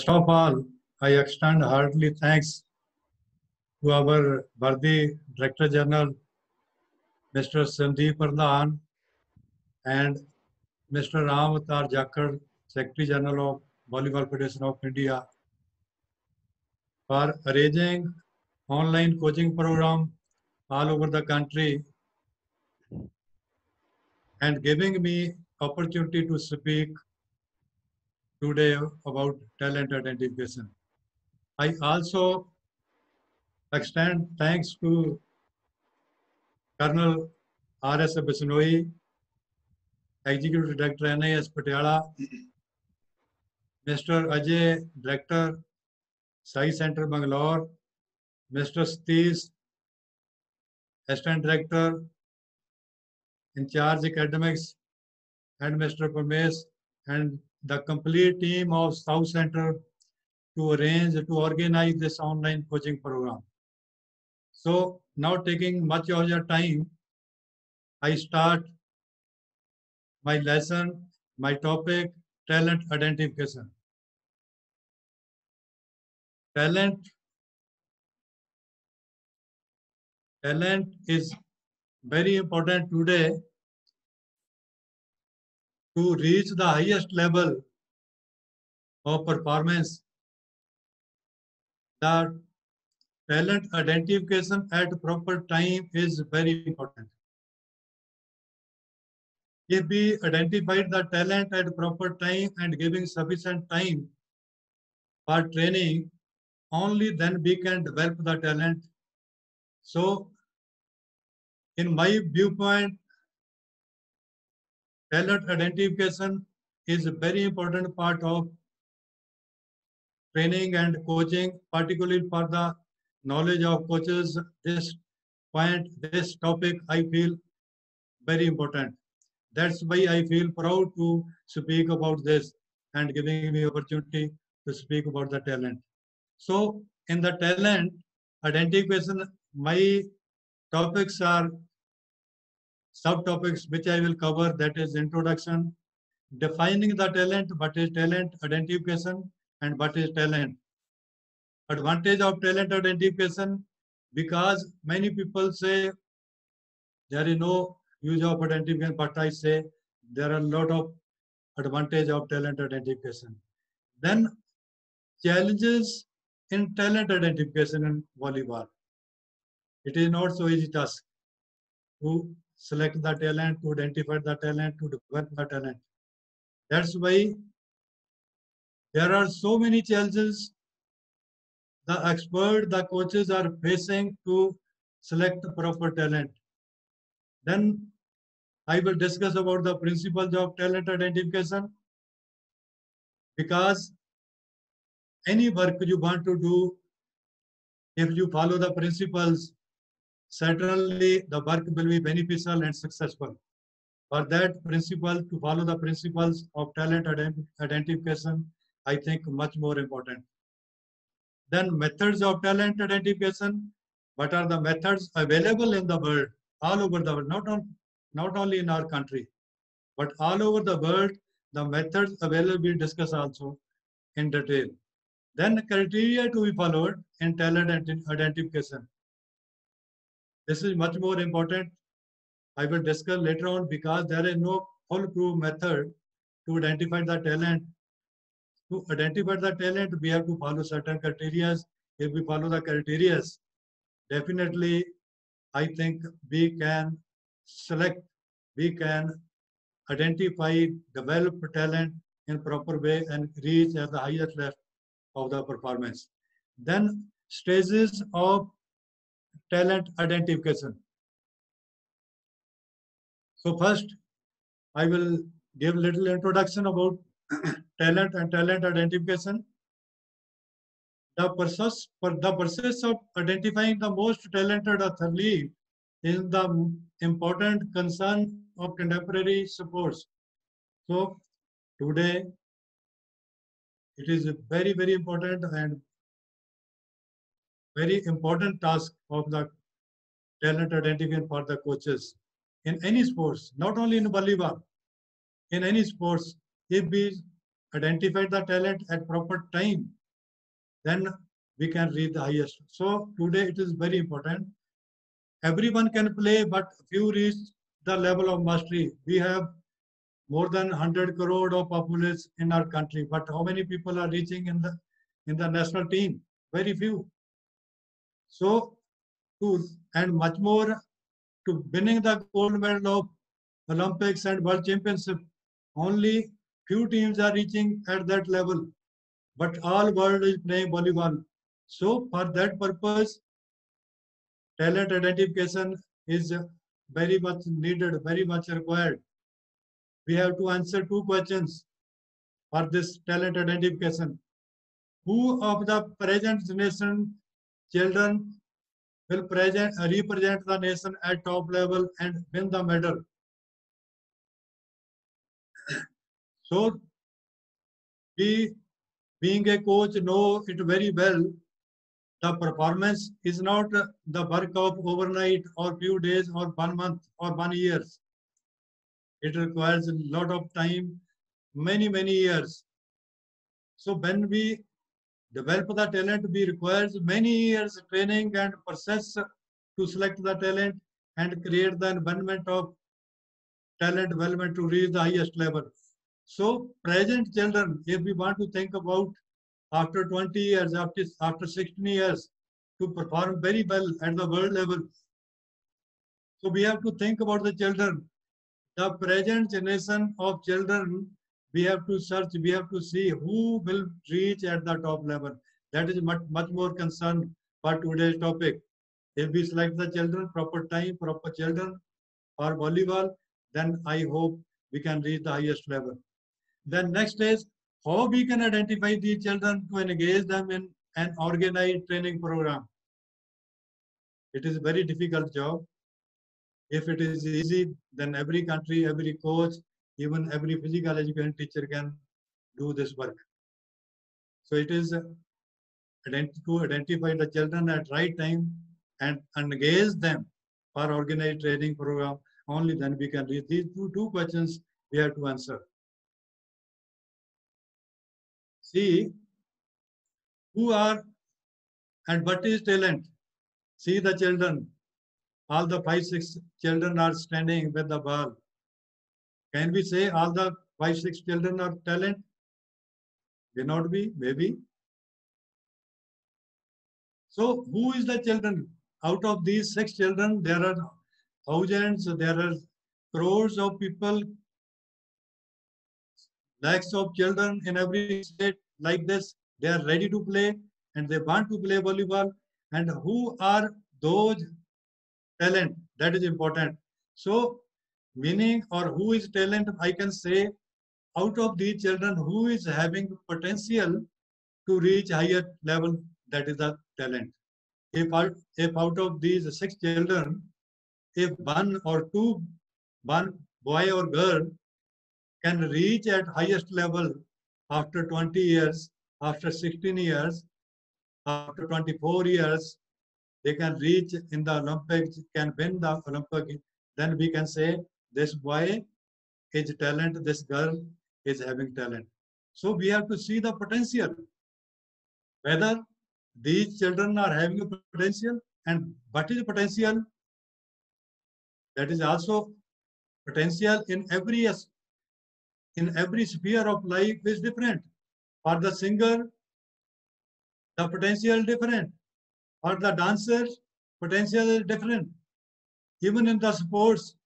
First of all, I extend heartily thanks to our worthy Director General, Mr. Sandeep Pradhan, and Mr. Ram Avatar Jakar, Secretary General of Volleyball Federation of India, for arranging online coaching program all over the country and giving me opportunity to speak today about talent identification. I also extend thanks to Colonel R.S. Bisnoi, Executive Director NIS Patiala, Mr. Ajay, Director Sai Center Bangalore, Mr. Satish, Assistant Director in charge academics, and Mr. Parmesh, and the complete team of South Center to organize this online coaching program. So now taking much of your time, I start my lesson, my topic, talent identification. Talent is very important today to reach the highest level of performance. The talent identification at proper time is very important. If we identified the talent at proper time and giving sufficient time for training, only then we can develop the talent. So, in my viewpoint, talent identification is a very important part of training and coaching, particularly for the knowledge of coaches. This topic, I feel very important. That's why I feel proud to speak about this and giving me opportunity to speak about the talent. So in the talent identification, my topics are subtopics which I will cover. That is introduction, defining the talent, what is talent identification, and what is talent. Advantage of talent identification, because many people say there is no use of identification, but I say there are a lot of advantage of talent identification. Then challenges in talent identification in volleyball. It is not so easy task to select the talent, to identify the talent, to develop the talent. That's why there are so many challenges the coaches are facing to select proper talent. Then I will discuss about the principles of talent identification, because any work you want to do, if you follow the principles, certainly the work will be beneficial and successful. For that principle, to follow the principles of talent identification, I think much more important. Then methods of talent identification. What are the methods available in the world, all over the world, not only in our country, but all over the world, the methods available we discuss also in detail. Then criteria to be followed in talent identification. This is much more important. I will discuss later on, because there is no foolproof method to identify the talent. To identify the talent, we have to follow certain criteria. If we follow the criteria, definitely I think we can select, we can identify, develop talent in proper way and reach at the highest level of the performance. Then stages of talent identification. So first, I will give little introduction about talent and talent identification. The process of identifying the most talented athlete is the important concern of contemporary sports. So today, it is a very, very important and very important task of the talent identification for the coaches in any sports, not only in volleyball, in any sports. If we identify the talent at proper time, then we can reach the highest. So today it is very important. Everyone can play, but few reach the level of mastery. We have more than 100 crore of populace in our country, but how many people are reaching in the national team? Very few. So to and much more to winning the gold medal of Olympics and World Championship, only few teams are reaching at that level, but all world is playing volleyball. So for that purpose, talent identification is very much needed, very much required. We have to answer two questions for this talent identification. Who of the present generation children will represent the nation at top level and win the medal? So we, being a coach, know it very well. The performance is not the work of overnight or few days or 1 month or 1 year. It requires a lot of time, many years. So when we develop the talent, we requires many years training and process to select the talent and create the environment of talent development to reach the highest level. So present children, if we want to think about after 20 years, after 16 years, to perform very well at the world level. So we have to think about the children. The present generation of children, we have to search, we have to see who will reach at the top level. That is much more concern for today's topic. If we select the children, proper time, proper children for volleyball, then I hope we can reach the highest level. Then next is how we can identify these children to engage them in an organized training program. It is a very difficult job. If it is easy, then every country, every coach, even every physical education teacher can do this work. So it is to identify the children at right time and engage them for organized training program. Only then we can reach these two questions we have to answer. See who are and what is talent. See the children. All the 5-6 children are standing with the ball. Can we say all the 5-6 children are talent? May not be, maybe. So who is the children? Out of these 6 children, there are thousands, there are crores of people, lakhs of children in every state like this. They are ready to play and they want to play volleyball. And who are those talent? That is important. So meaning or who is talent, I can say out of these children who is having potential to reach higher level, that is the talent. If out of these 6 children, if one or two, one boy or girl can reach at highest level after 20 years, after 16 years, after 24 years, they can reach in the Olympics, can win the Olympic, then we can say this boy is talent, this girl is having talent. So we have to see the potential, whether these children are having a potential and what is potential. That is also potential in every sphere of life is different. For the singer, the potential is different. For the dancer, potential is different. Even in the sports,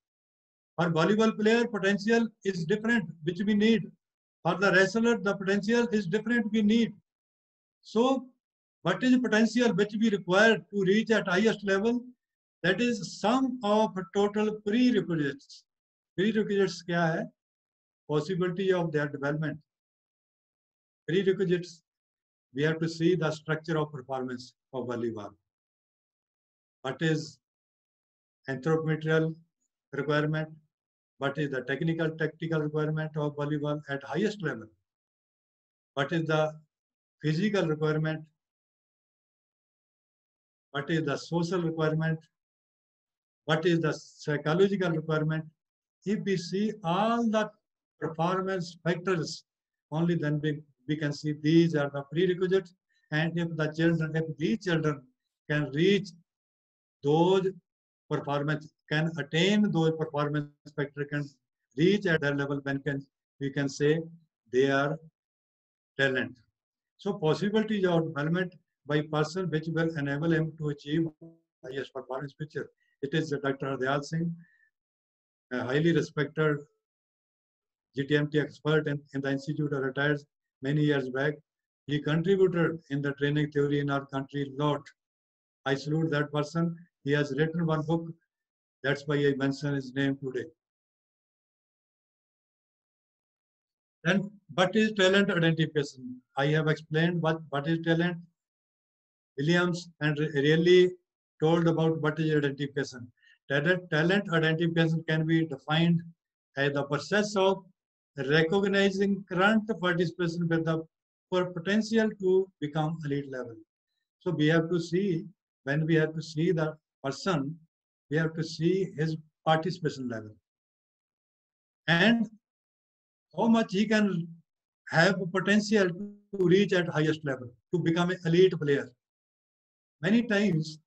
for volleyball player, potential is different, which we need. For the wrestler, the potential is different, we need. So what is the potential which we require to reach at highest level? That is sum of total prerequisites. Prerequisites क्या है? Possibility of their development. Prerequisites, we have to see the structure of performance of volleyball. What is anthropometrial requirement? What is the technical tactical requirement of volleyball at highest level? What is the physical requirement? What is the social requirement? What is the psychological requirement? If we see all the performance factors only then we can see these are the prerequisites. And if these children can reach those performance, can attain those performance factor, can reach at that level, when we can say they are talent. So possibilities of development by person which will enable him to achieve highest performance future. It is Dr. Hardayal Singh, a highly respected GTMT expert in the institute, retired many years back. He contributed in the training theory in our country a lot. I salute that person. He has written one book. That's why I mention his name today. Then, what is talent identification? I have explained what is talent. Williams and really told about what is identification. Talent identification can be defined as the process of recognizing current participation with the potential to become elite level. So we have to see, when we have to see the person, we have to see his participation level and how much he can have potential to reach at highest level, to become an elite player. Many times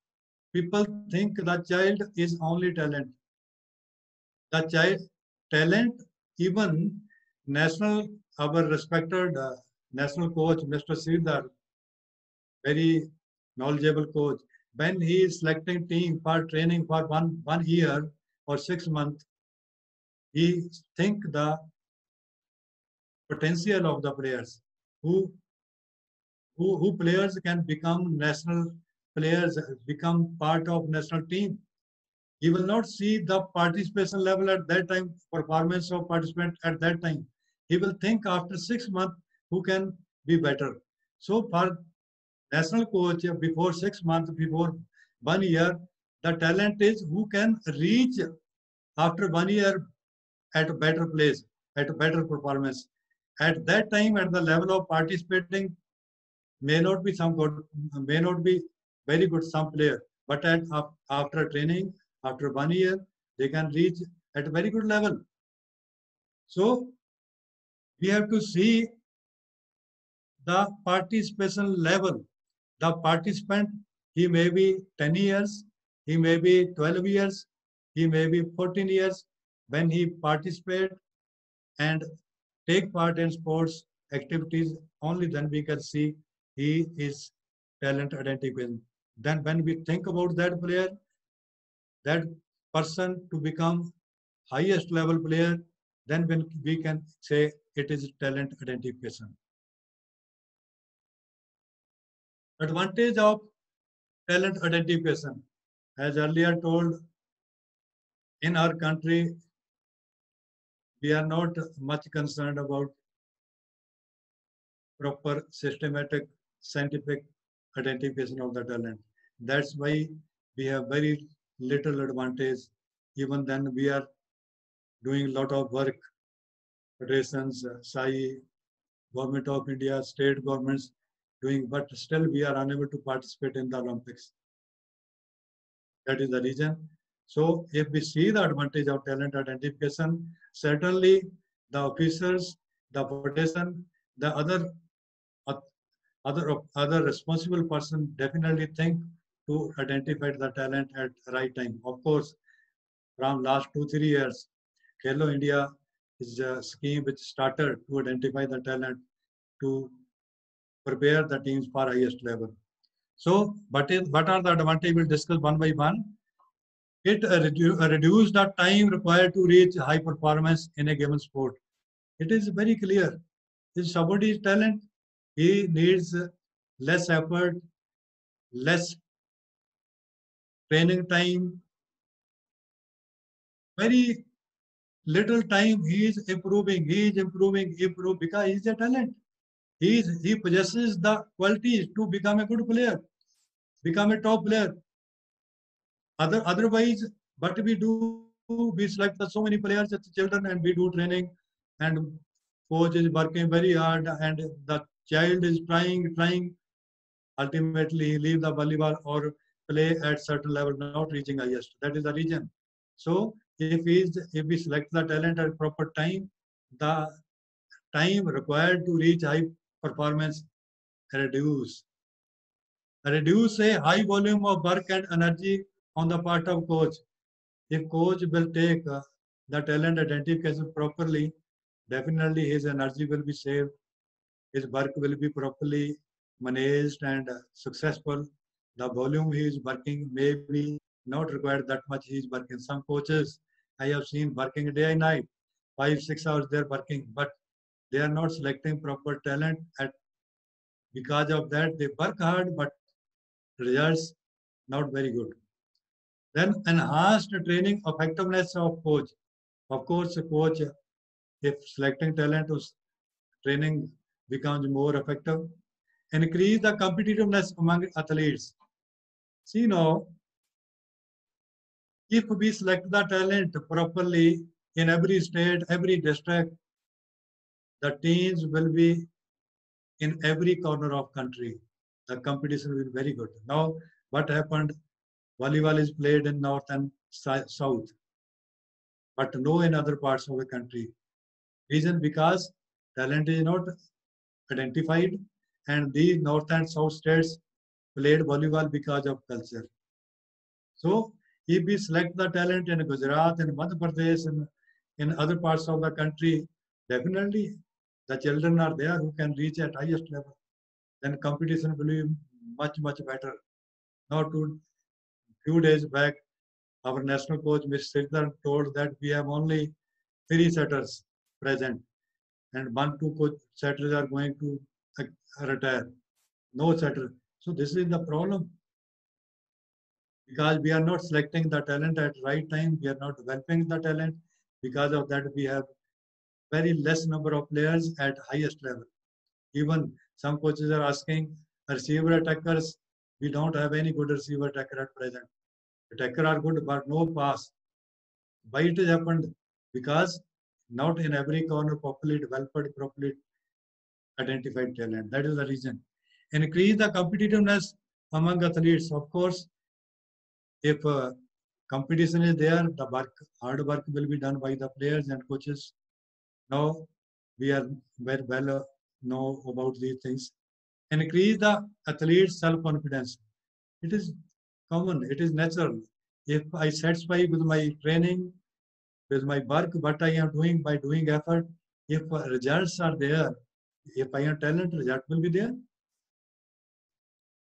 people think the child is only talent. The child talent, even our respected national coach, Mr. Sridhar, very knowledgeable coach, when he is selecting team for training for one year or 6 months, he think the potential of the players who who players can become national players, become part of national team. He will not see the participation level at that time, performance of participant at that time. He will think after 6 months who can be better. So for national coach, before 6 months, before 1 year, the talent is who can reach after 1 year at a better place, at a better performance. At that time, at the level of participating, may not be some good, may not be very good some player, but after training, after 1 year, they can reach at a very good level. So we have to see the participation level. The participant, he may be 10 years, he may be 12 years, he may be 14 years. When he participate and take part in sports activities, only then we can see he is talent identification. Then when we think about that player, that person to become highest level player, then when we can say it is talent identification. Advantage of talent identification. As earlier told, in our country, we are not much concerned about proper systematic scientific identification of the talent. That's why we have very little advantage. Even then we are doing a lot of work, federations, SAI, Government of India, state governments doing, but still we are unable to participate in the Olympics. That is the reason. So if we see the advantage of talent identification, certainly the officers, the federation, the other responsible person definitely think to identify the talent at the right time. Of course, from last 2-3 years, Khelo India is a scheme which started to identify the talent to prepare the teams for highest level. So, what are the advantages? We'll discuss one by one. It reduces the time required to reach high performance in a given sport. It is very clear. If somebody is talent, he needs less effort, less training time, very little time. He is improving, because he is a talent. He possesses the qualities to become a good player, become a top player. Otherwise, what we do, we select so many players as children and we do training, and coach is working very hard and the child is trying. Ultimately, he leave the volleyball or play at certain level, not reaching highest. That is the reason. So if we select the talent at proper time, the time required to reach high performance reduce. Reduce a high volume of work and energy on the part of coach. If coach will take the talent identification properly, definitely his energy will be saved, his work will be properly managed and successful. The volume he is working may be not required that much he is working. Some coaches I have seen working day and night, 5-6 hours they are working, but they are not selecting proper talent. At because of that, they work hard, but results not very good. Then enhanced training effectiveness of coach. Of course, a coach, if selecting talent, training becomes more effective. Increase the competitiveness among athletes. See now, if we select the talent properly in every state, every district, the teams will be in every corner of country. The competition will be very good. Now, what happened? Volleyball is played in north and south, but no in other parts of the country. Reason because talent is not identified, and these north and south states played volleyball because of culture. So if we select the talent in Gujarat and Madhya Pradesh and in other parts of the country, definitely the children are there who can reach at highest level. Then competition will be much, much better. Now, to few days back, our national coach, Mr. Sridhar, told that we have only 3 setters present and 1-2 coach setters are going to retire. No setter. So this is the problem. Because we are not selecting the talent at right time, we are not developing the talent. Because of that, we have very less number of players at highest level. Even some coaches are asking receiver attackers. We don't have any good receiver attacker at present. Attacker are good, but no pass. Why it has happened? Because not in every corner properly developed, properly identified talent. That is the reason. Increase the competitiveness among athletes. Of course, if competition is there, the hard work will be done by the players and coaches. Now we are very well know about these things. Increase the athlete's self-confidence. It is common, it is natural. If I satisfy with my training, with my work, what I am doing by doing effort, if results are there, if I am talented, result will be there.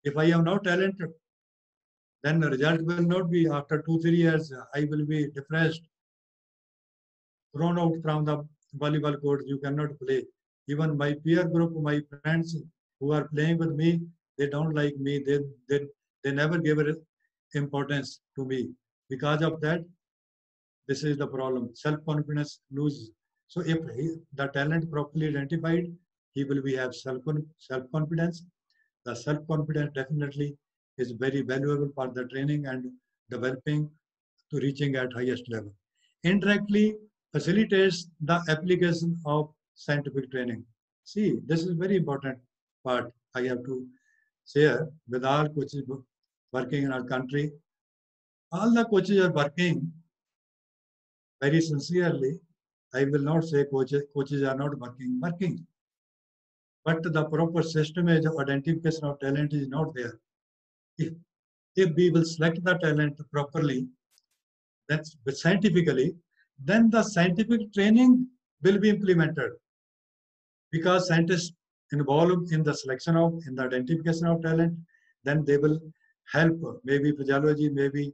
If I am not talented, then the result will not be. After 2-3 years, I will be depressed, thrown out from the volleyball court. You cannot play. Even my peer group, my friends who are playing with me, they don't like me. They never give importance to me. Because of that, this is the problem. Self-confidence loses. So if the talent properly identified, he will be have self-confidence. The self-confidence definitely is very valuable for the training and developing to reaching at highest level. Indirectly facilitates the application of scientific training. See, this is very important part I have to share with all coaches working in our country. All the coaches are working very sincerely. I will not say coaches are not working. But the proper system of identification of talent is not there. If we will select the talent properly, that's scientifically, then the scientific training will be implemented. Because scientists involved in the selection of, in the identification of talent, then they will help, maybe physiology, maybe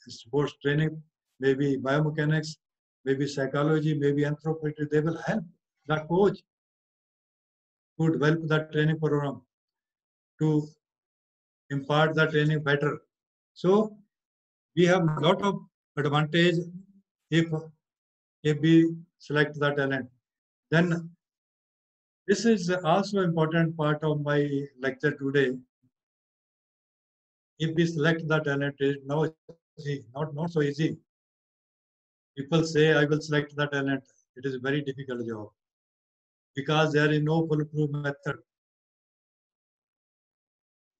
sports training, maybe biomechanics, maybe psychology, maybe anthropology. They will help the coach to develop the training program, to impart the training better. So we have a lot of advantage if we select the talent. Then this is also important part of my lecture today. If we select the talent, it is not easy, not so easy. People say, I will select the talent. It is a very difficult job because there is no foolproof method.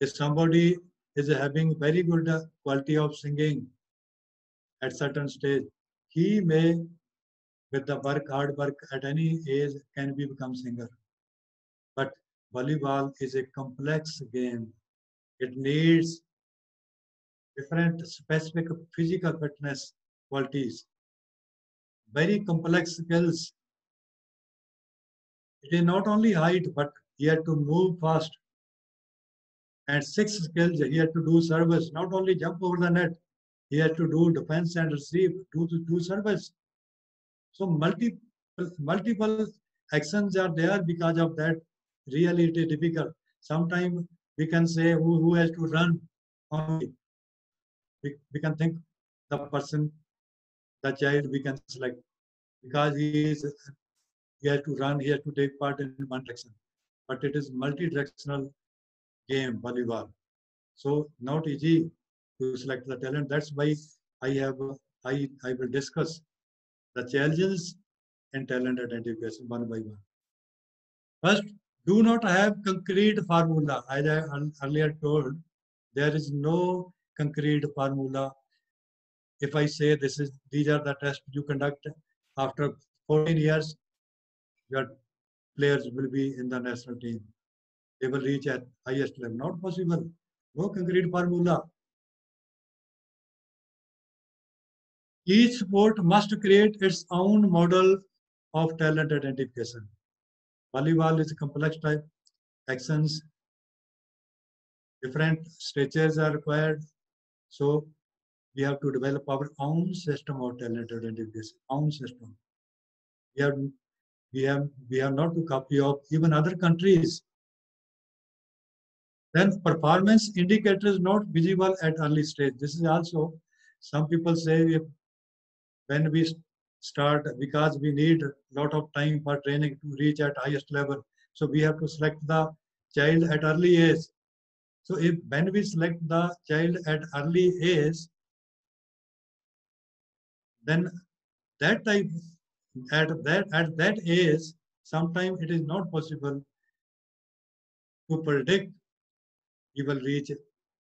If somebody is having very good quality of singing at certain stage, he may with the work, hard work at any age can be become singer. But volleyball is a complex game. It needs different specific physical fitness qualities, very complex skills. It is not only height, but he had to move fast. And six skills, he had to do service, not only jump over the net, he had to do defense and receive, do service. So multiple actions are there. Because of that, really it is difficult. Sometimes we can say who has to run only. We can think the person, the child we can select, because he has to run, he has to take part in one direction. But it is multi-directional game, volleyball. So not easy to select the talent. That's why I have I will discuss the challenges in talent identification one by one. First, do not have concrete formula. As I earlier told, there is no concrete formula. If I say these are the tests you conduct after 14 years, your players will be in the national team. They will reach at highest level. Not possible. No concrete formula. Each sport must create its own model of talent identification. Volleyball is a complex type. Actions, different stages are required. So we have to develop our own system of talent identification, own system. We have, we have not to copy of even other countries. Then performance indicators not visible at early stage. This is also, some people say when we start, because we need a lot of time for training to reach at highest level. So we have to select the child at early age. So if when we select the child at early age, then that type at that age, sometimes it is not possible to predict he will reach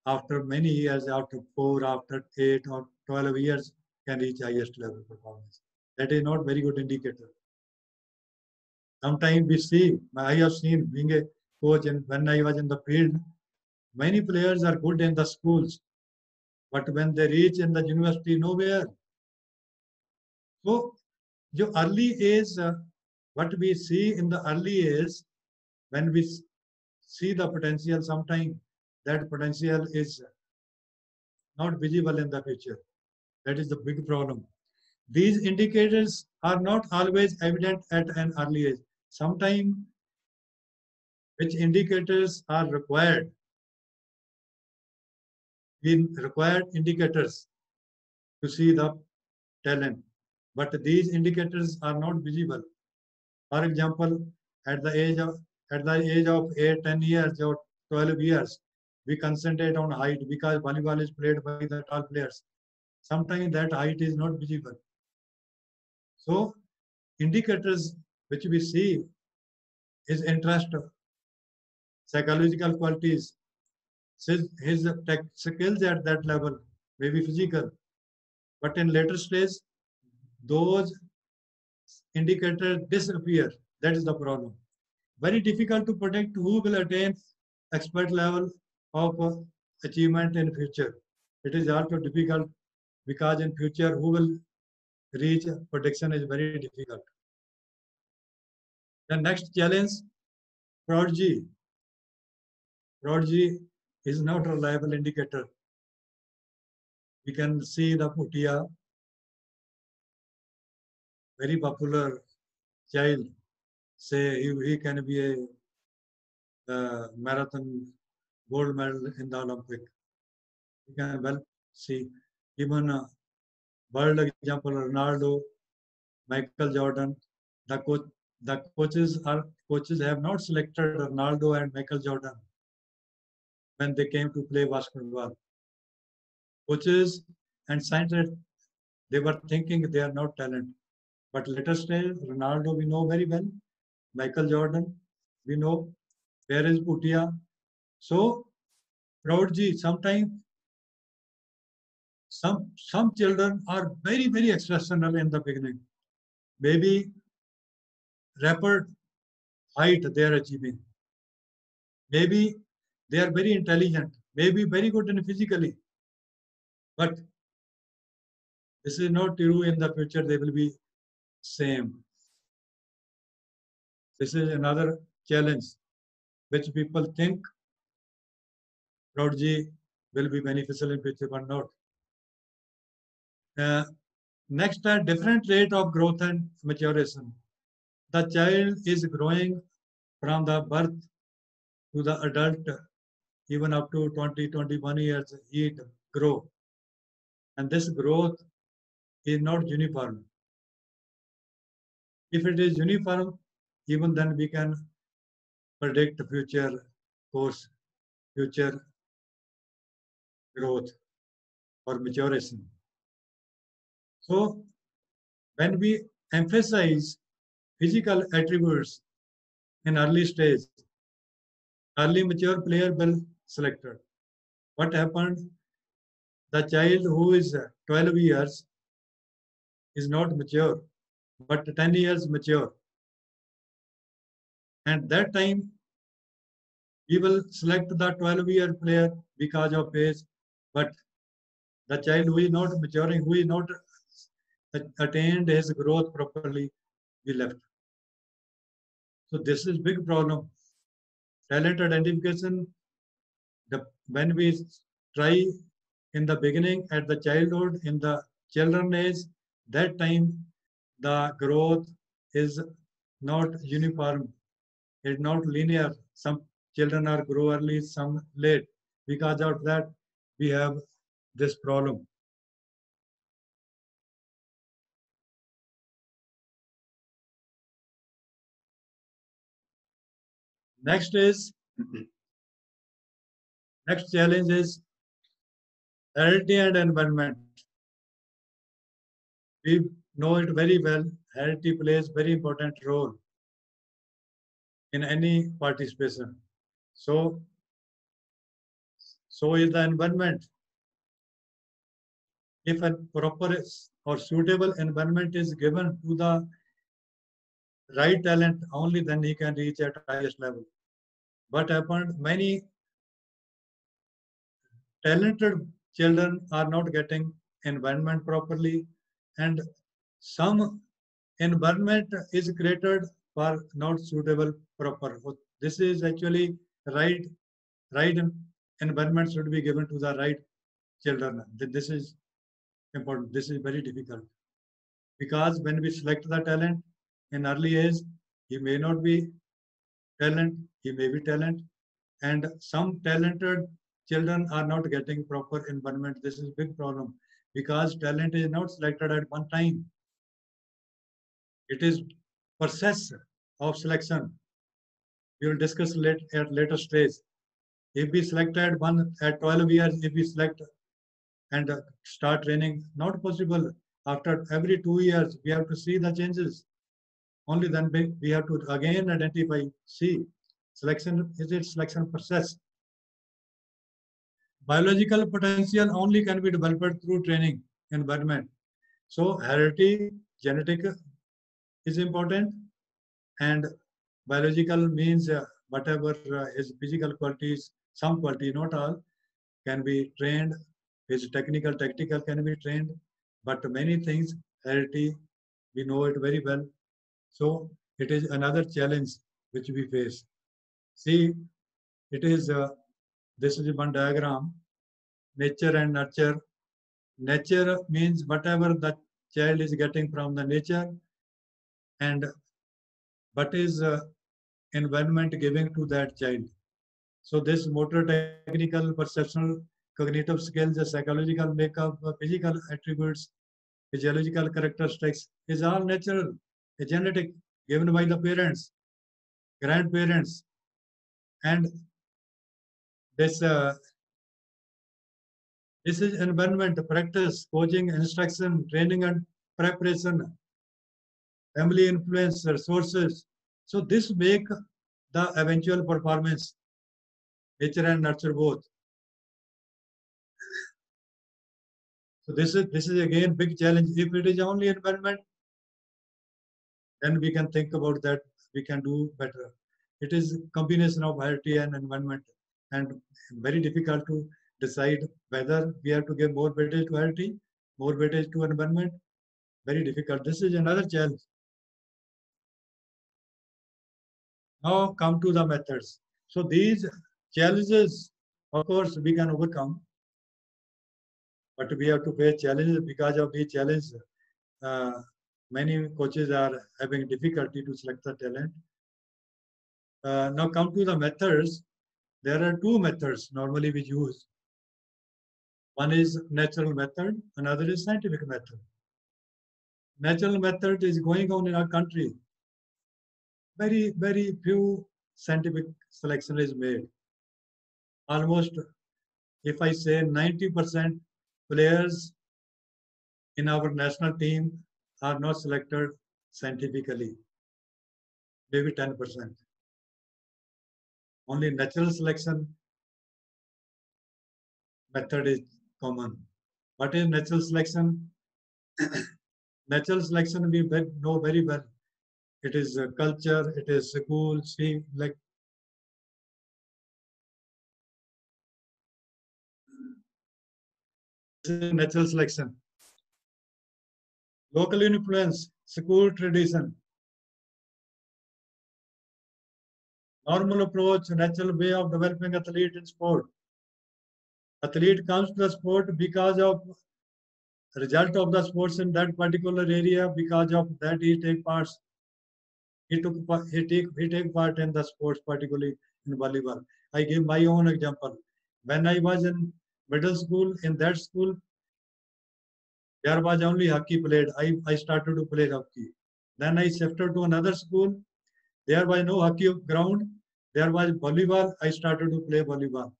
after many years, after 4, after 8 or 12 years, can reach highest level performance. That is not very good indicator. Sometimes we see, I have seen being a coach, and when I was in the field, many players are good in the schools, but when they reach in the university, nowhere. So, the early age, what we see in the early age, when we see the potential, sometimes that potential is not visible in the future. That is the big problem. These indicators are not always evident at an early age. Sometimes which indicators are required, we required indicators to see the talent, but these indicators are not visible. For example, at the age of 8, 10 years or 12 years, we concentrate on height because volleyball is played by the tall players. Sometimes that height is not visible. So indicators which we see is interest, psychological qualities, his tech skills at that level, maybe physical. But in later stage, those indicators disappear. That is the problem. Very difficult to predict who will attain expert level of achievement in future. It is also difficult because in future who will reach prediction is very difficult. The next challenge, prodigy. Prodigy is not a reliable indicator. We can see the Putia, very popular child, say he can be a marathon gold medal in the Olympic. You can well see even world example Ronaldo, Michael Jordan. The coaches have not selected Ronaldo and Michael Jordan when they came to play basketball. Coaches and scientists, they were thinking they are not talent. But later stage, Ronaldo we know very well. Michael Jordan, we know. Where is Putia? So prodigy, sometimes some children are very exceptional in the beginning, maybe rapid height they are achieving. Maybe they are very intelligent, maybe very good in physically, but this is not true. In the future they will be same. This is another challenge which people think prodigy will be beneficial in future, but not. Next, a different rate of growth and maturation. The child is growing from the birth to the adult, even up to 20, 21 years, he grow. And this growth is not uniform. If it is uniform, even then we can predict future course, future growth or maturation. So when we emphasize physical attributes in early stage, early mature player will selected. What happened? The child who is 12 years is not mature, but 10 years mature. And that time, we will select the 12-year player because of age, but the child who is not maturing, who is not attained his growth properly, we left. So this is big problem. Talent identification, when we try in the beginning, at the childhood, in the children age, that time the growth is not uniform, it's not linear. Some children are grow early, some late. Because of that, we have this problem. Next challenge is heredity and environment. We know it very well. Heredity plays very important role in any participation. So is the environment. If a proper or suitable environment is given to the right talent, only then he can reach at highest level. What happened? Many talented children are not getting environment properly, and some environment is created for not suitable proper. This is actually right environment should be given to the right children. This is important. This is very difficult because when we select the talent in early age, he may not be talent, he may be talent, and some talented children are not getting proper environment. This is a big problem because talent is not selected at one time. It is process of selection. We will discuss at later stage. If we select at 12 years, if we select and start training, not possible. After every 2 years, we have to see the changes. Only then we have to again identify, see, selection, is it selection process? Biological potential only can be developed through training environment. So heredity, genetic is important, and biological means whatever his physical qualities, some quality, not all, can be trained. His technical, tactical can be trained, but many things, heredity, we know it very well. So it is another challenge which we face. See, it is, this is one diagram, nature and nurture. Nature means whatever the child is getting from the nature, and what is environment giving to that child. So this motor, technical, perceptual, cognitive skills, the psychological makeup, physical attributes, physiological characteristics is all natural, genetic, given by the parents, grandparents, and this this is environment, practice, coaching, instruction, training, and preparation, family influence, resources. So this make the eventual performance, nature and nurture both. So this is again big challenge. If it is only environment, then we can think about that we can do better. It is a combination of hierarchy and environment, and very difficult to decide whether we have to give more weightage to hierarchy, more weightage to environment. Very difficult. This is another challenge. Now come to the methods. So these challenges, of course, we can overcome, but we have to face challenges. Because of these challenges, many coaches are having difficulty to select the talent. Now come to the methods. There are two methods normally we use. One is natural method, another is scientific method. Natural method is going on in our country. Very, very few scientific selection is made. Almost, if I say 90% players in our national team are not selected scientifically, maybe 10%. Only natural selection method is common. What is natural selection? Natural selection we know very well. It is culture, it is school, see, like natural selection. Local influence, school tradition. Normal approach, natural way of developing athlete in sport. Athlete comes to the sport because of result of the sports in that particular area. Because of that, he take parts. He take part in the sports, particularly in volleyball. I give my own example. When I was in middle school, in that school, there was only hockey played. I started to play hockey. Then I shifted to another school. There was no hockey ground. There was volleyball. I started to play volleyball.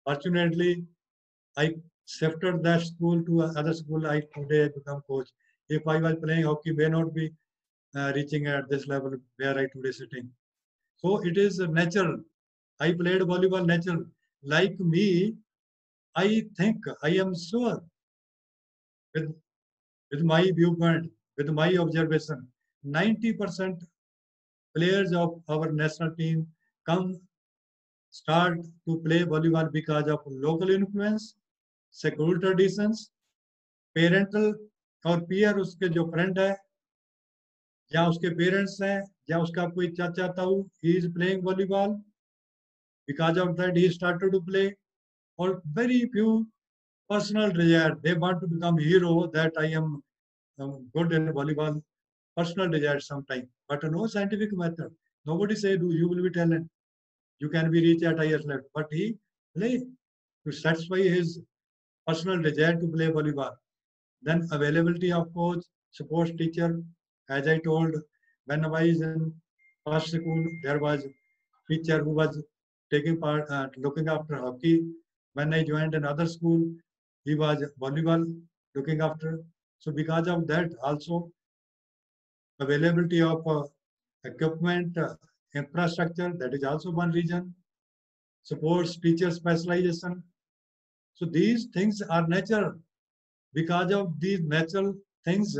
Fortunately, I shifted that school to another school. I today become coach. If I was playing hockey, may not be reaching at this level where I today sitting. So it is natural. I played volleyball natural. Like me, I think I am sure with with my viewpoint, with my observation, 90% players of our national team come start to play volleyball because of local influence, school traditions, parental और peer उसके जो friend है या उसके parents हैं या उसका कोई चाचा ताऊ ही is playing volleyball because of that he started to play और very few personal desire they want to become hero that I am good in volleyball personal desire sometime but no scientific method nobody say do you will be talent you can be reached at higher level but he play to satisfy his personal desire to play volleyball. Then availability of coach, sports teacher. As I told, when I was in first school, there was teacher who was taking part, looking after hockey. When I joined another school, he was volleyball looking after. So because of that, also availability of equipment, infrastructure, that is also one reason. Sports teacher specialization. So these things are natural. Because of these natural things,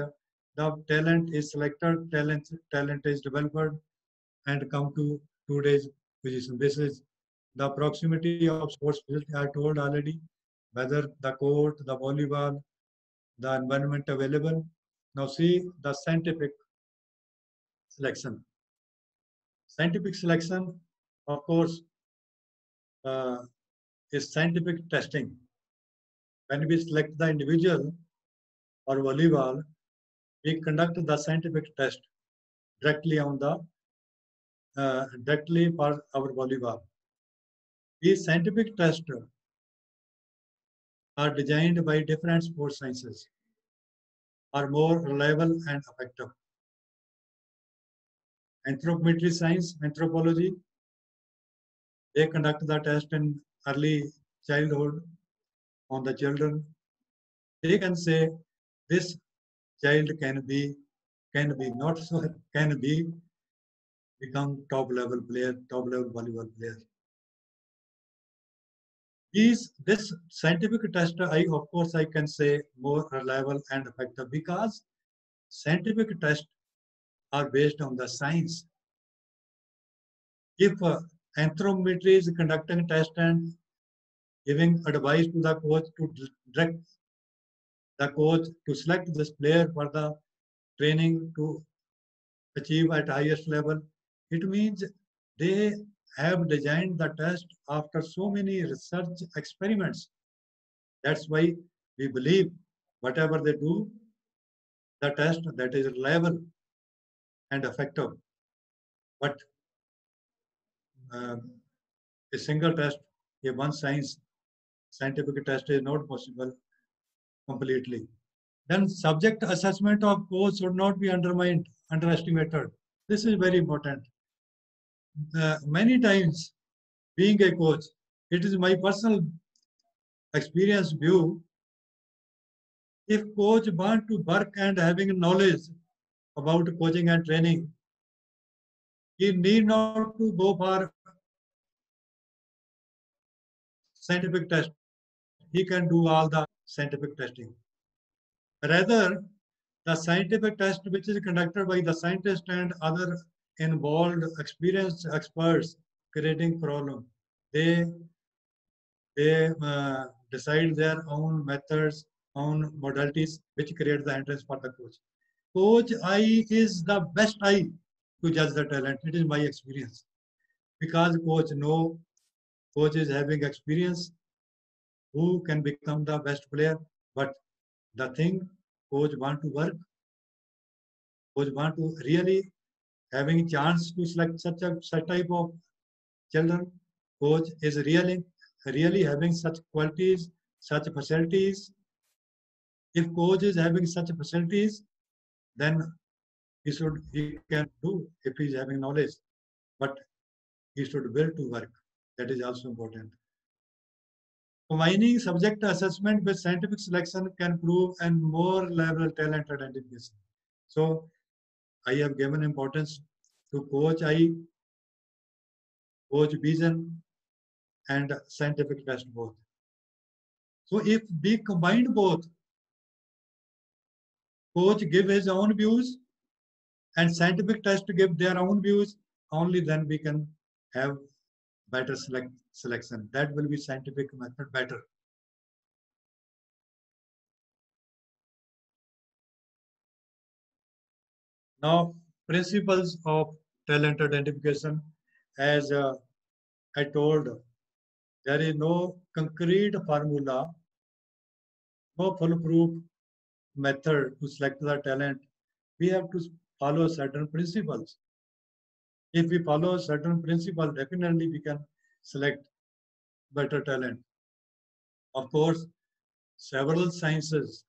the talent is selected, talent is developed, and come to today's position. This is the proximity of sports facility I told already, whether the court, the volleyball, the environment available. Now see the scientific selection. Scientific selection, of course, uh, is scientific testing. When we select the individual or volleyball, we conduct the scientific test directly on the directly for our volleyball. These scientific tests are designed by different sports sciences, are more reliable and effective. Anthropometry science, anthropology, they conduct the test in early childhood on the children. They can say this child can be not so can be become top level player, top level volleyball player. This scientific test, of course, I can say more reliable and effective because scientific tests are based on the science. If anthropometry is conducting test and giving advice to the coach to direct the coach to select this player for the training to achieve at highest level, it means they have designed the test after so many research experiments. That's why we believe whatever they do, the test that is reliable and effective. But a single test, a one scientific test is not possible completely. Then subject assessment of coach should not be underestimated. This is very important. Many times, being a coach, it is my personal experience view. If coach want to work and having knowledge about coaching and training, he need not to go for scientific test. He can do all the scientific testing. Rather, the scientific test which is conducted by the scientist and other involved experienced experts creating problem. They decide their own methods, own modalities, which create the entrance for the coach. Coach eye is the best eye to judge the talent. It is my experience. Because coach is having experience, who can become the best player. But the thing, coach want to work, coach want to really having chance to select such type of children. Coach is really having such qualities, such facilities. If coach is having such facilities, then he can do if he is having knowledge. But he should will to work. That is also important. Combining subject assessment with scientific selection can prove and more level talent identification. So I have given importance to coach eye, coach vision, and scientific test both. So if we combine both, coach give his own views and scientific test give their own views, only then we can have better selection. That will be scientific method better. Now, principles of talent identification, as I told, there is no concrete formula, no foolproof method to select the talent. We have to follow certain principles. If we follow certain principle, definitely we can select better talent. Of course, several sciences,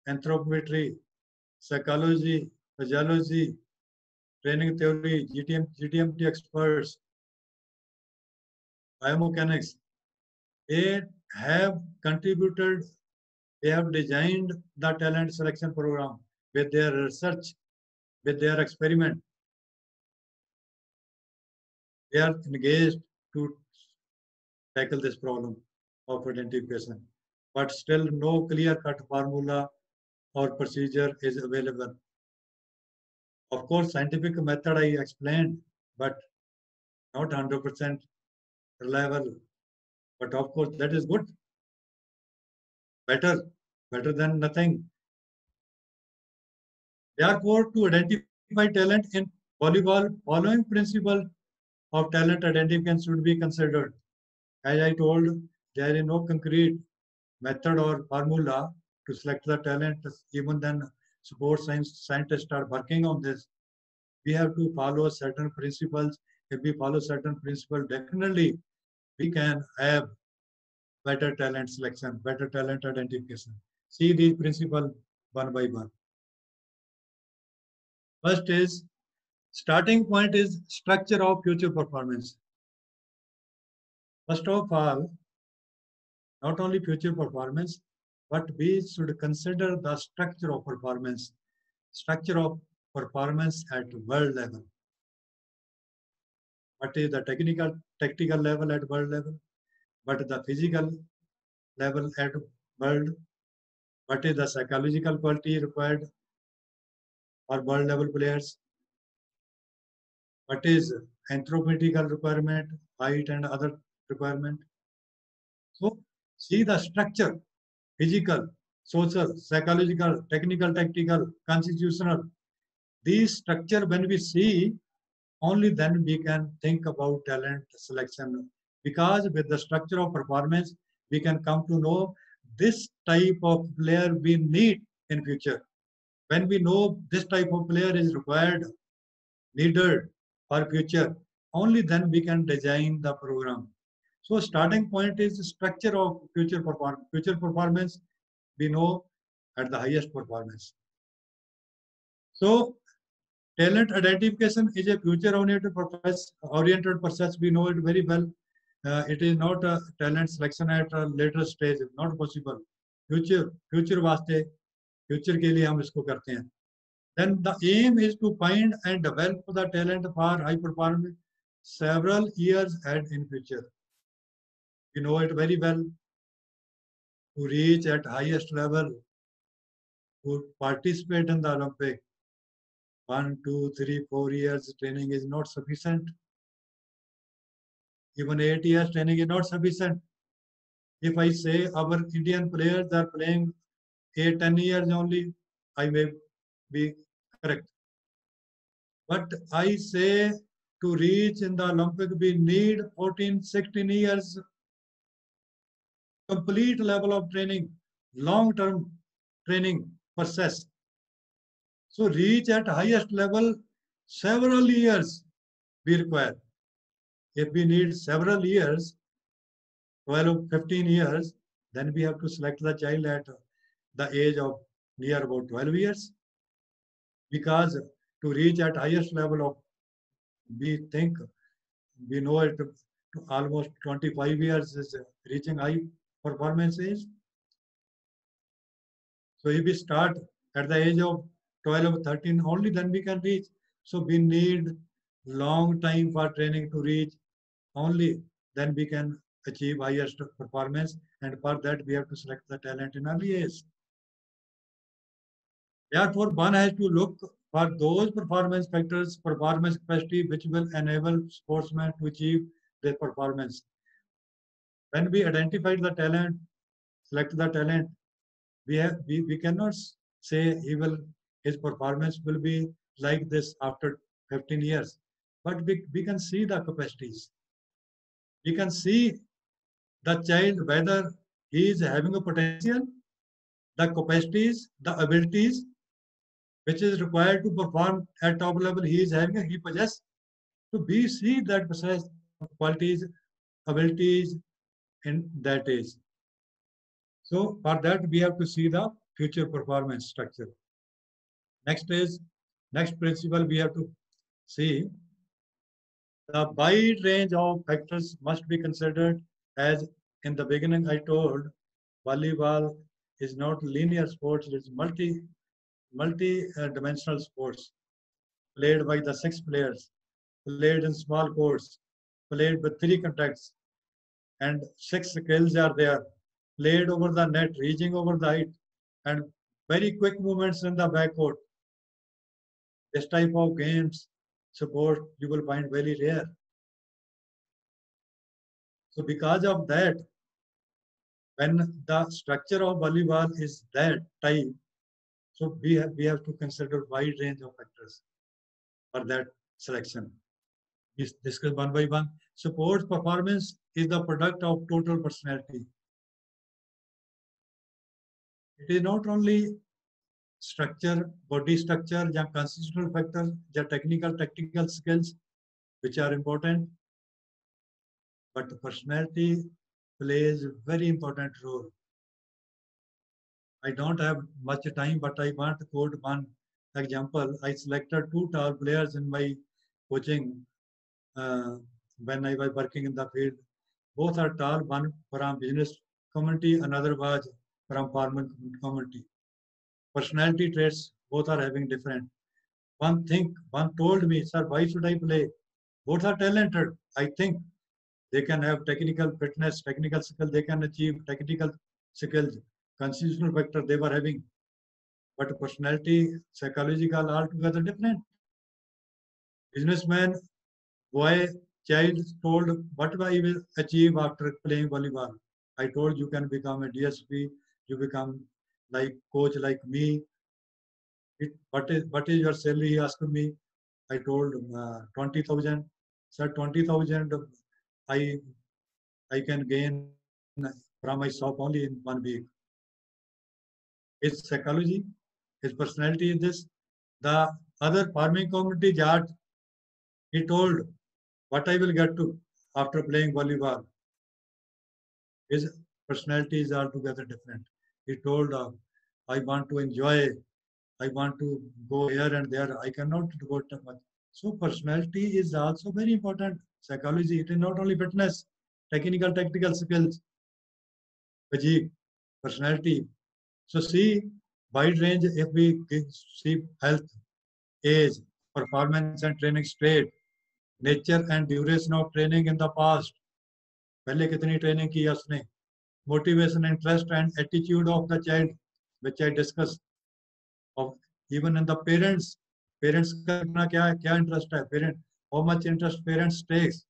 anthropometry, psychology, physiology, training theory, GTMT experts, biomechanics, they have contributed, they have designed the talent selection program with their research, with their experiment. They are engaged to tackle this problem of identification. But still no clear-cut formula or procedure is available. Of course, scientific method I explained, but not 100% reliable. But of course, that is good. Better than nothing. Therefore, to identify talent in volleyball, following principle of talent identification should be considered. As I told, there is no concrete method or formula to select the talent. Even then, sports scientists are working on this. We have to follow certain principles. If we follow certain principles, definitely we can have better talent selection, better talent identification. See these principles one by one. First is starting point is structure of future performance. First of all, not only future performance, but we should consider the structure of performance at world level. What is the tactical level at world level? What is the physical level at world? What is the psychological quality required or world level players. What is anthropometrical requirement, height and other requirement. So see the structure, physical, social, psychological, technical, tactical, constitutional. These structure when we see, only then we can think about talent selection. Because with the structure of performance, we can come to know this type of player we need in future. When we know this type of player is required, needed for future, only then we can design the program. So starting point is the structure of future performance. Future performance, we know at the highest performance. So talent identification is a future-oriented process. We know it very well. It is not a talent selection at a later stage. Not possible. Future वास्ते, future के लिए हम इसको करते हैं. Then the aim is to find and develop the talent for high performance several years ahead in future. You know it very well. To reach at highest level, to participate in the Olympic, 1, 2, 3, 4 years training is not sufficient. Even 8 years training is not sufficient. If I say our Indian players are playing 8, 10 years only, I may be correct. But I say to reach in the Olympic, we need 14, 16 years complete level of training, long-term training process. So reach at highest level, several years we require. If we need several years, 12, 15 years, then we have to select the child at the age of near about 12 years. Because to reach at highest level of, we think, we know it almost 25 years is reaching high performance age. So if we start at the age of 12 or 13, only then we can reach. So we need long time for training to reach. Only then we can achieve highest performance. And for that, we have to select the talent in early age. Therefore, one has to look for those performance factors, performance capacity, which will enable sportsmen to achieve their performance. When we identify the talent, select the talent, we cannot say his performance will be like this after 15 years. But we can see the capacities. We can see the child whether he is having a potential, the capacities, the abilities, which is required to perform at top level, he possesses. So we see that possess qualities, abilities in that age. So for that, we have to see the future performance structure. Next principle we have to see the wide range of factors must be considered. As in the beginning I told, volleyball is not linear sports, it is multi-dimensional sports, played by the 6 players, played in small courts, played with 3 contacts, and 6 skills are there, played over the net, reaching over the height, and very quick movements in the backcourt. This type of games, sport, you will find very rare. So because of that, when the structure of volleyball is that type, so we have to consider wide range of factors for that selection. We discuss one by one. Sports performance is the product of total personality. It is not only structure, body structure, या constitutional factors, या technical, tactical skills, which are important, but the personality plays a very important role. I don't have much time, but I want to quote one example. I selected 2 tall players in my coaching when I was working in the field. Both are tall, one from business community, another was from farmer community. Personality traits, both are having different. One told me, sir, why should I play? Both are talented. I think they can have technical fitness, technical skill, they can achieve technical skills, constitutional factor they were having. but personality, psychological, altogether different. Businessman, boy, child told what I will achieve after playing volleyball. I told you can become a DSP, you become like coach like me. What is your salary? He asked me. I told 20,000. Sir, 20,000 I I can gain from my shop only in 1 week. His psychology, his personality is this. The other farming community Jat, he told what I will get to after playing volleyball. His personality is altogether different. He told, I want to enjoy, I want to go here and there. I cannot go too much. So personality is also very important. Psychology, it is not only fitness, technical, tactical skills, physique, personality. So see, wide range if we see health, age, performance and training state, nature and duration of training in the past. पहले कितनी training की है उसने? Motivation, interest and attitude of the child, which I discussed. Of even in the parents का कितना क्या interest है? How much interest parents takes?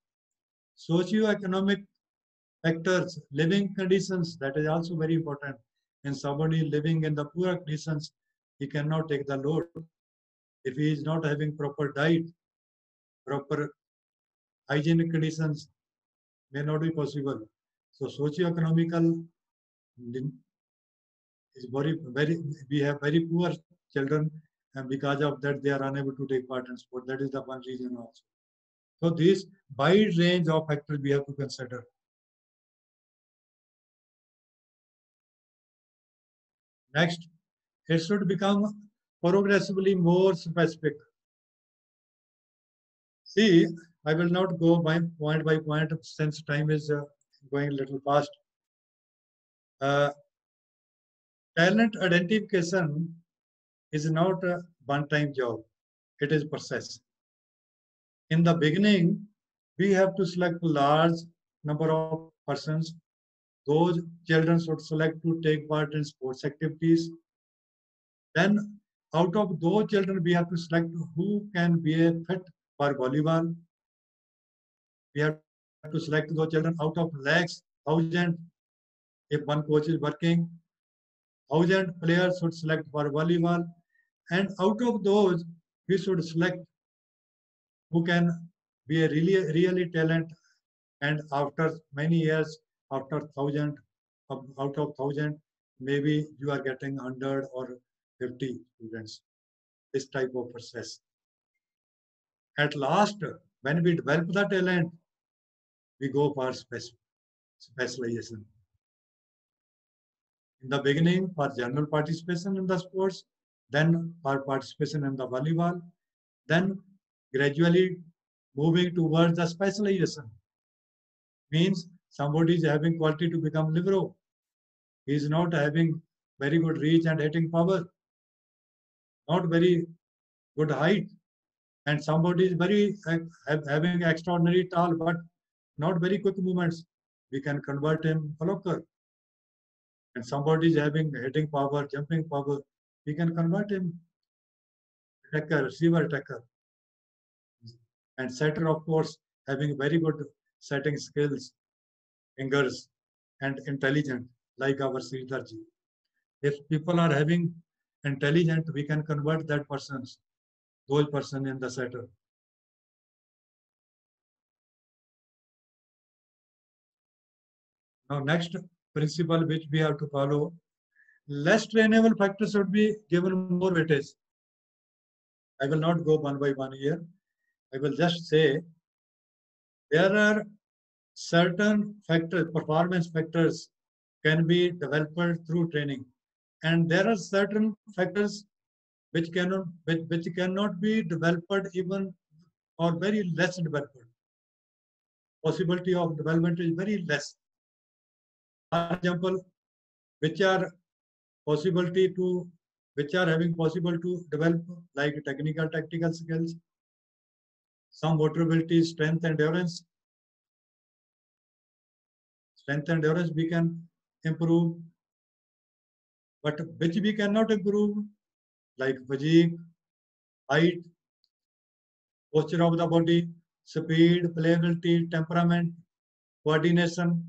Socio-economic factors, living conditions, that is also very important. And somebody living in the poor conditions, he cannot take the load. If he is not having proper diet, proper hygienic conditions, may not be possible. So socio-economical is very, we have very poor children, and because of that, they are unable to take part in sport. That is the one reason also. So this wide range of factors we have to consider. Next, it should become progressively more specific. See, I will not go by point since time is going a little fast. Talent identification is not a one-time job. It is process. In the beginning, we have to select a large number of persons. Those children should select to take part in sports activities. Then out of those children, we have to select who can be a fit for volleyball. We have to select those children out of lakhs, thousand. If one coach is working, 1,000 players should select for volleyball. And out of those, we should select who can be a really talent. And after many years, after 1,000, out of 1,000, maybe you are getting 100 or 50 students. This type of process. At last, when we develop the talent, we go for specialization. In the beginning, for general participation in the sports, then for participation in the volleyball, then gradually moving towards the specialization. Means somebody is having quality to become libero. He is not having very good reach and hitting power, not very good height, and somebody is very having extraordinary tall but not very quick movements. We can convert him blocker. And somebody is having hitting power, jumping power, we can convert him attacker, receiver attacker. And setter, of course, having very good setting skills, fingers, and intelligent, like our Sridharji. If people are having intelligent, we can convert those person in the setter. Now, next principle which we have to follow, less trainable factors should be given more weightage. I will not go one by one here. I will just say there are certain factors, performance factors can be developed through training. And there are certain factors which cannot be developed even or very less developed. Possibility of development is very less. For example, which are possibility to which are having possible to develop like technical tactical skills, some motor ability, strength and endurance. Strength and endurance we can improve, but which we cannot improve like physique, height, posture of the body, speed, playability, temperament, coordination.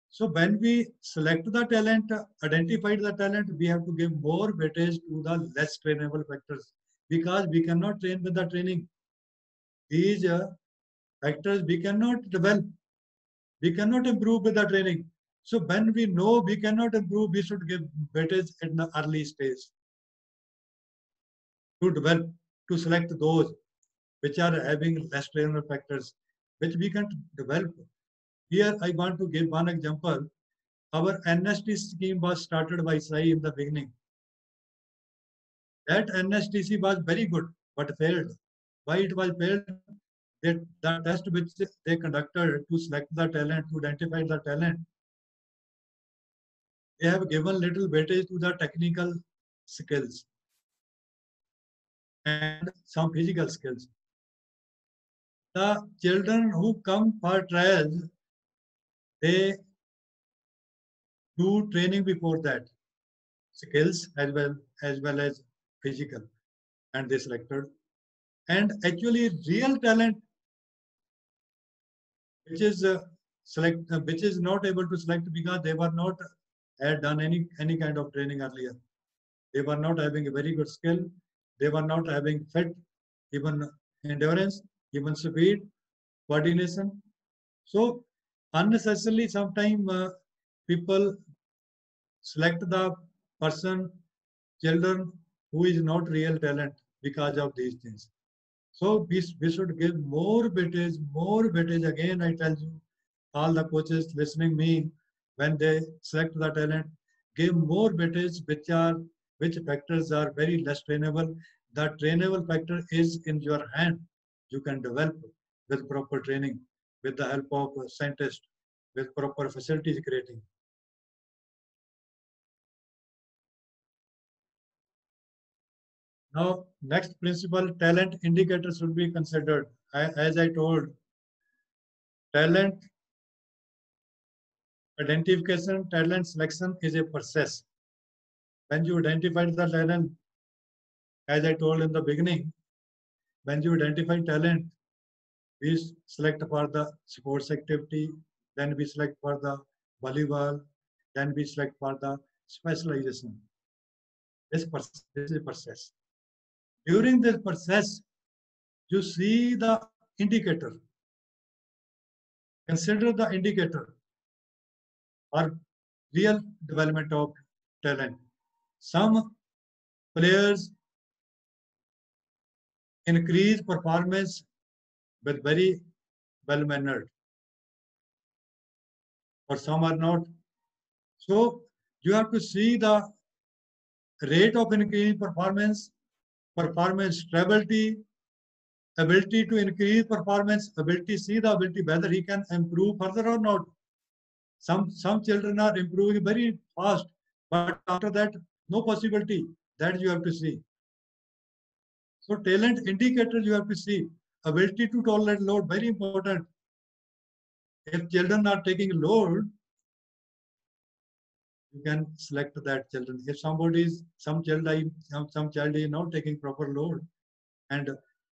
So when we select the talent, identify the talent, we have to give more weightage to the less trainable factors because we cannot train with the training. These factors we cannot develop, we cannot improve with the training. So when we know we cannot improve, we should give weightage at the early stage to develop, to select those which are having less trainable factors, which we can develop. Here I want to give one example. Our NST scheme was started by SAI in the beginning. That NSTC was very good, but failed. Why it was failed? That the test which they conducted to select the talent, to identify the talent, they have given little weightage to the technical skills and some physical skills. The children who come for trials, they do training before that, skills as well as physical, and they selected. And actually, real talent, which is which is not able to select because they were not had done any kind of training earlier. They were not having a very good skill. They were not having fit, even endurance, even speed, coordination. So unnecessarily, sometimes people select the person, children who is not real talent because of these things. So we should give more weightage. Again, I tell you, all the coaches listening me, when they select the talent, give more weightage which factors are very less trainable. The trainable factor is in your hand. You can develop with proper training, with the help of a scientist, with proper facilities creating. Now, next principle, talent indicators should be considered. As I told, talent identification, talent selection is a process. When you identify the talent, as I told in the beginning, when you identify talent, we select for the sports activity, then we select for the volleyball, then we select for the specialization. This is a process. During this process, you see the indicator. Consider the indicator or real development of talent. Some players increase performance with very well mannered, or some are not. So you have to see the rate of increase performance, performance stability, ability to increase performance, ability, see the ability whether he can improve further or not. Some children are improving very fast, but after that, no possibility. That you have to see. So talent indicator you have to see. Ability to tolerate load, very important. If children are taking load, you can select that children. If some child is not taking proper load and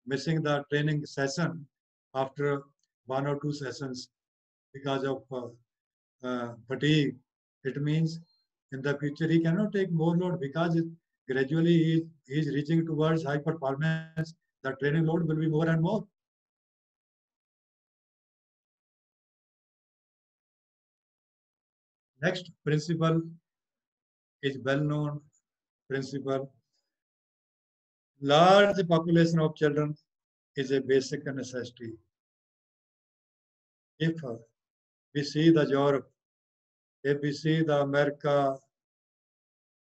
missing the training session after 1 or 2 sessions because of fatigue, it means in the future he cannot take more load because gradually he is reaching towards high performance. The training load will be more and more. Next principle is well-known principle. Large population of children is a basic necessity. If we see the Europe, if we see the America,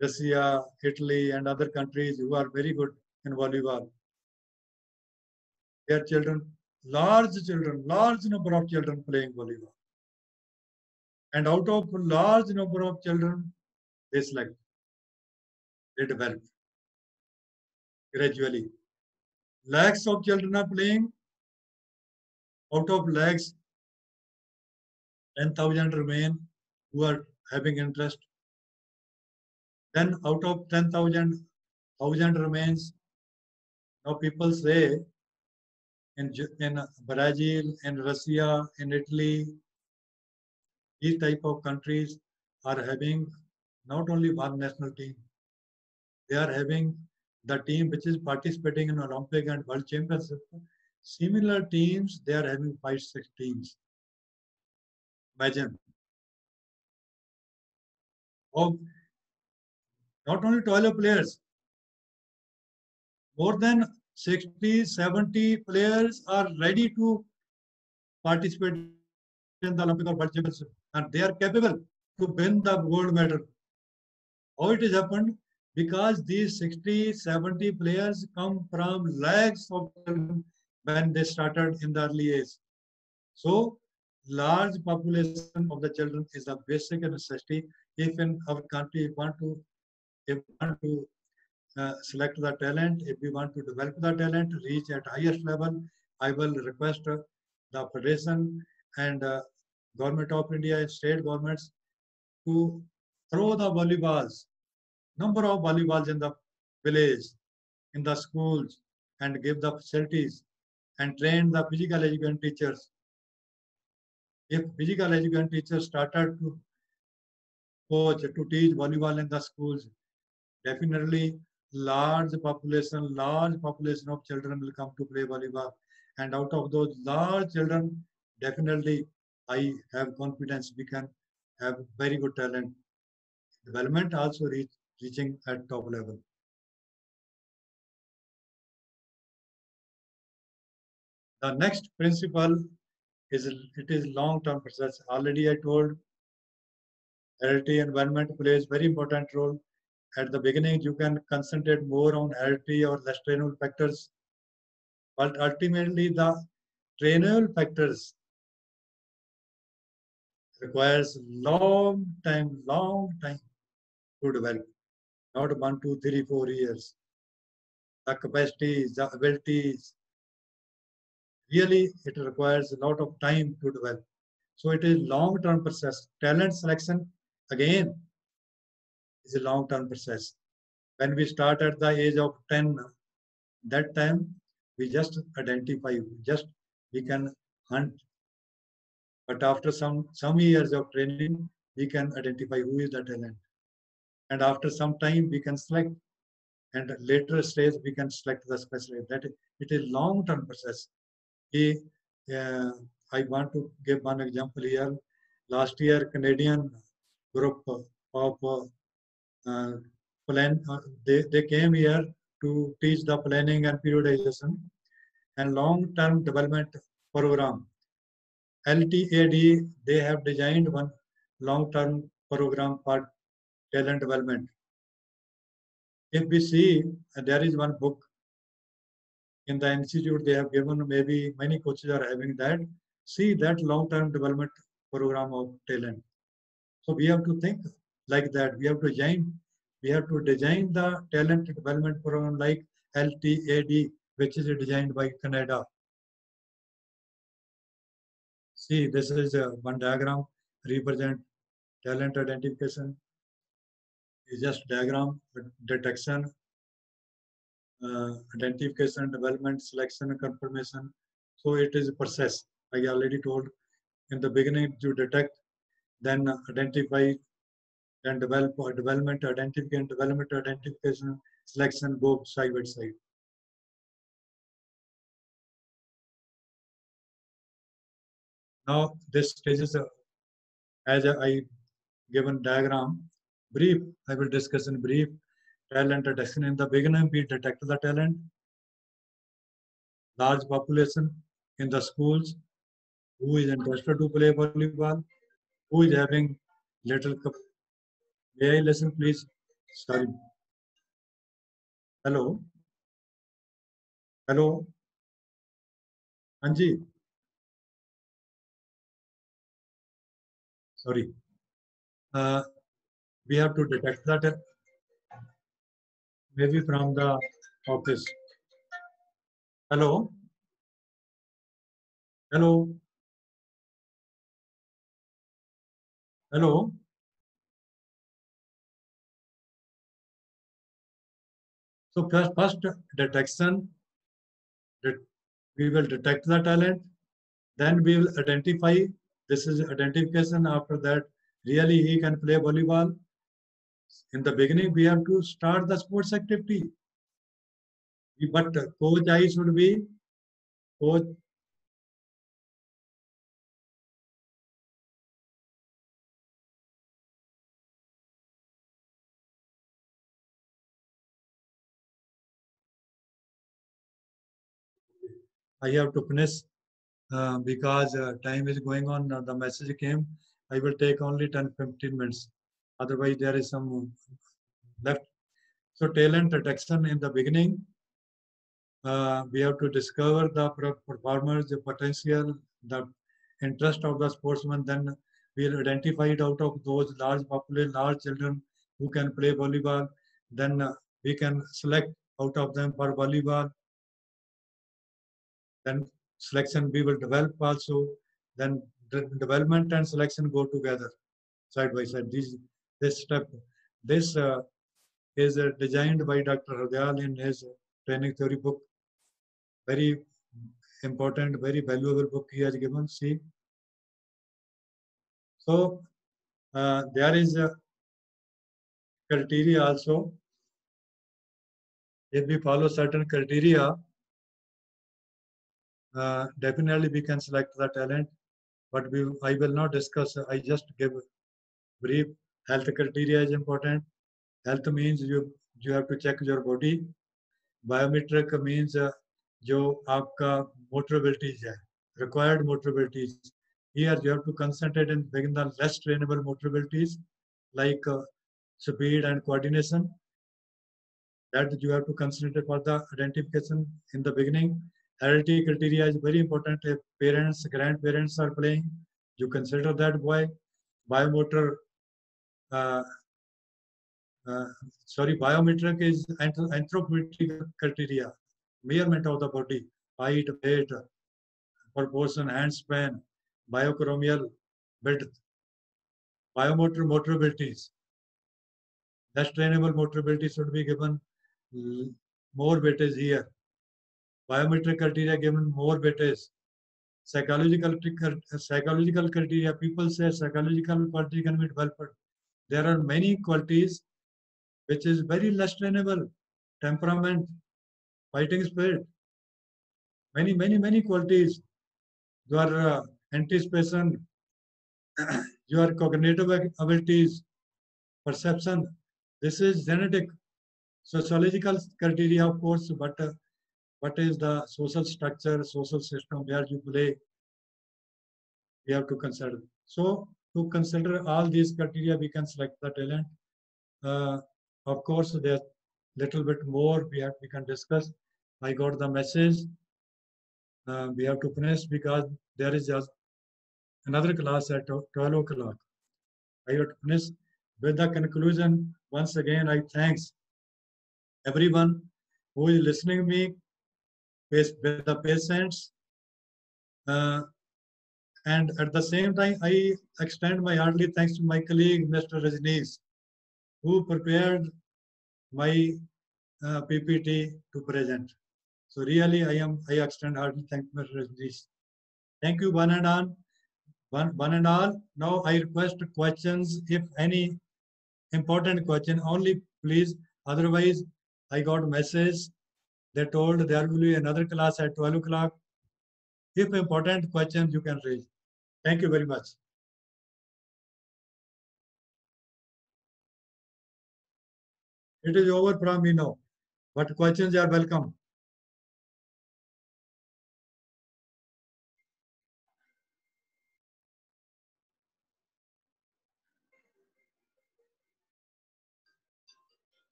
Russia, Italy, and other countries who are very good in volleyball, their children, large number of children playing volleyball. And out of large number of children, they select, they develop gradually. Lakhs of children are playing. Out of lakhs, 10,000 remain who are having interest. Then out of 10,000, 1,000 remains. Now people say in Brazil, in Russia, in Italy, these type of countries are having not only one national team, they are having the team which is participating in Olympic and World Championship. Similar teams, they are having 5-6 teams. Imagine. Of not only 12 players, more than 60, 70 players are ready to participate in the Olympic or World Championship, and they are capable to win the gold medal. How it has happened? Because these 60, 70 players come from lakhs of children when they started in the early age. So, large population of the children is a basic necessity. If in our country if we want to select the talent, if we want to develop the talent, reach at highest level, I will request the federation and government of India, state governments to throw the volleyballs, number of volleyballs in the village, in the schools, and give the facilities and train the physical education teachers. If physical education teachers started to coach, to teach volleyball in the schools, definitely large population of children will come to play volleyball. And out of those large children, definitely I have confidence we can have very good talent. Development also reaching at top level. The next principle is it is long-term process. Already I told heredity environment plays very important role. At the beginning, you can concentrate more on heredity or less trainable factors, but ultimately the trainable factors requires long time to develop, not 1, 2, 3, 4 years. The capacities, the abilities, really it requires a lot of time to develop. So it is long-term process. Talent selection, again, is a long-term process. When we start at the age of 10, that time we just identify, we can hunt. But after some years of training, we can identify who is the talent. And after some time, we can select. And later stage, we can select the specialist. That it is long-term process. He, uh, I want to give one example here. Last year, Canadian group of they came here to teach the planning and periodization and long-term development program. LTAD, they have designed one long-term program for talent development. If we see, there is one book in the institute they have given, maybe many coaches are having that, see that long-term development program of talent. So we have to think like that. We have to design the talent development program like LTAD, which is designed by Canada. See, this is one diagram represent talent identification. Is just diagram detection, identification, development, selection, and confirmation. So it is a process. I already told in the beginning you detect, then identify, then develop, or development, identification, selection, go side by side. Now this stage is as I given diagram, brief. I will discuss in brief. Talent detection. In the beginning, we detect the talent. Large population in the schools who is interested to play volleyball, who is having little. May I listen, please? Sorry. Hello. Hello. Anji. Sorry. Uh, we have to detect that maybe from the office. Hello. Hello. Hello. So first detection, we will detect the talent, then we will identify. This is identification. After that, really he can play volleyball. In the beginning, we have to start the sports activity. But coach I should be coach. I have to finish because time is going on. The message came. I will take only 10-15 minutes. Otherwise, there is some left. So talent detection in the beginning. We have to discover the performers, the potential, the interest of the sportsman. Then we'll identify it out of those large population, large children who can play volleyball. Then we can select out of them for volleyball. Then selection we will develop also. Then the development and selection go together side by side. This step, this is designed by Dr. Hardayal in his training theory book. Very important, very valuable book he has given. See, so there is a criteria also. If we follow certain criteria, definitely we can select the talent. But I will not discuss. I just give brief. Health criteria is important. Health means you have to check your body. Biometric means जो आपका motor abilities है, required motor abilities. Here you have to concentrate and begin the less trainable motor abilities like speed and coordination. That you have to concentrate for the identification in the beginning. Heredity criteria is very important. If parents, grandparents are playing, you consider that boy. Biomotor, uh, biometric is anthropometric criteria, measurement of the body, height, weight, proportion, hand span, biochromial width, biomotor motor abilities. Less trainable motor ability should be given more weightage here. Biometric criteria given more weightage. Psychological criteria, people say psychological quality can be developed. There are many qualities which is very less trainable. Temperament, fighting spirit, many qualities. Your anticipation, your cognitive abilities, perception. This is genetic. Sociological criteria, of course, but what is the social structure, social system where you play, we have to consider. So to consider all these criteria, we can select the talent. Of course, there's little bit more we can discuss. I got the message. We have to finish because there is just another class at 12 o'clock. I have to finish with the conclusion. Once again, I thanks everyone who is listening me with the patients. And at the same time, I extend my heartily thanks to my colleague, Mr. Rajneesh, who prepared my PPT to present. So really, I extend heartily thanks to Mr. Rajneesh. Thank you, one and all. Now I request questions, if any important question, only please. Otherwise, I got message. They told there will be another class at 12 o'clock. If important questions, you can raise. Thank you very much. It is over from me now, but questions are welcome.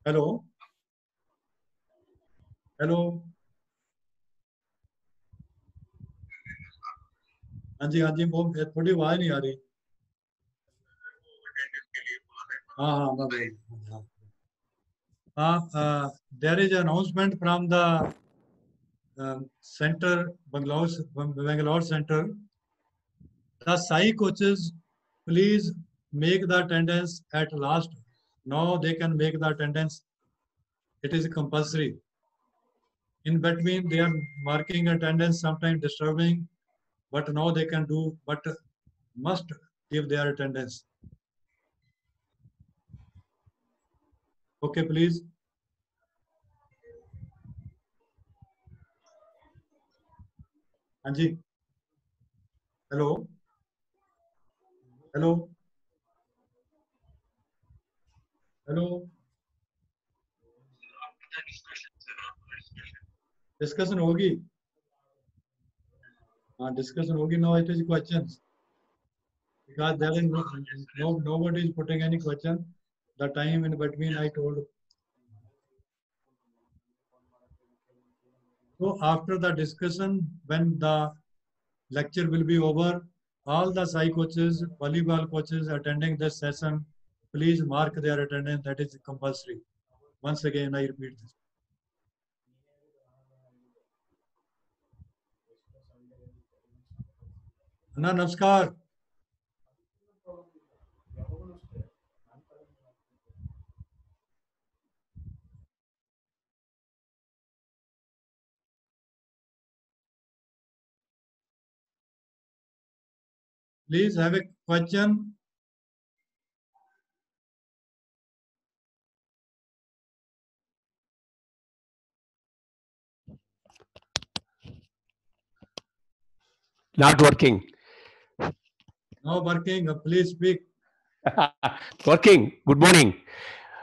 Hello. Hello. हाँ जी वो थोड़ी आवाज नहीं आ रही. हाँ मैं बोल. There is an announcement from the center, Bangalore center. The Sai coaches, please make the attendance at last Now they can make the attendance. It is compulsory. In between, they are marking attendance, sometimes disturbing, but now they can do, but must give their attendance. Okay, please. Anji. Hello. Hello. Hello. Discussion hogi. Discussion hogi. Now it is questions. Because there is nobody is putting any question. The time in between I told. So after the discussion, when the lecture will be over, all the Sai coaches, volleyball coaches attending this session, please mark their attendance. That is compulsory. Once again, I repeat this. Anna, namaskar. Please have a question. Not working. No working. Please speak. Working. Good morning.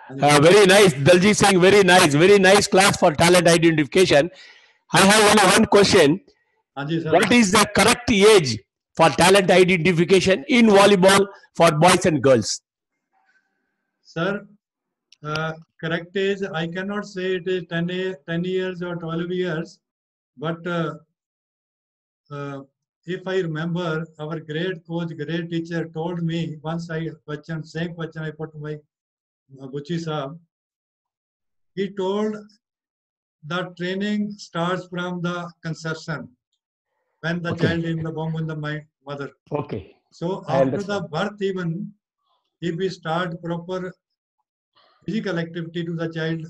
Very nice. Dalji saying very nice class for talent identification. I have only one question. Anji, sir. What is the correct age for talent identification in volleyball for boys and girls? Sir, correct age, I cannot say it is 10 years or 12 years, but if I remember, our great coach, great teacher told me once same question I put to my Buchi Saab. He told the training starts from the conception, when the child is in the womb in the mother. Okay. So after the birth even, if we start proper physical activity to the child,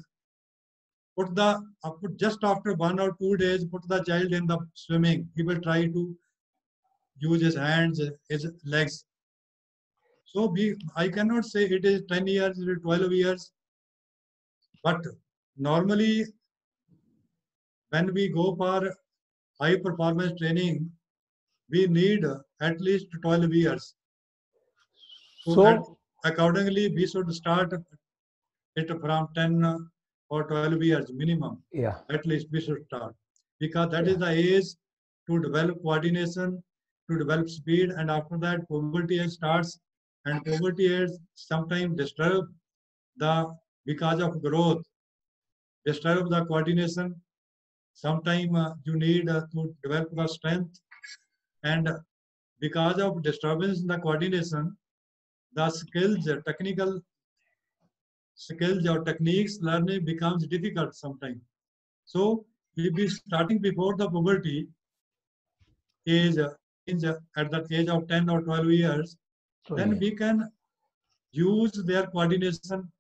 put just after 1 or 2 days, put the child in the swimming. He will try to use his hands, his legs. So I cannot say it is 10 years, it is 12 years. But normally, when we go for high performance training, we need at least 12 years. So accordingly, we should start it from 10 or 12 years minimum. Yeah. At least we should start. Because that is the age to develop coordination, to develop speed, and after that puberty age starts, and puberty age sometimes disturb because of growth, disturb the coordination. Sometimes you need to develop the strength, and because of disturbance in the coordination, the skills, technical skills or techniques learning becomes difficult sometimes. So if we starting before the puberty age, at the age of 10 or 12 years, then we can use their coordination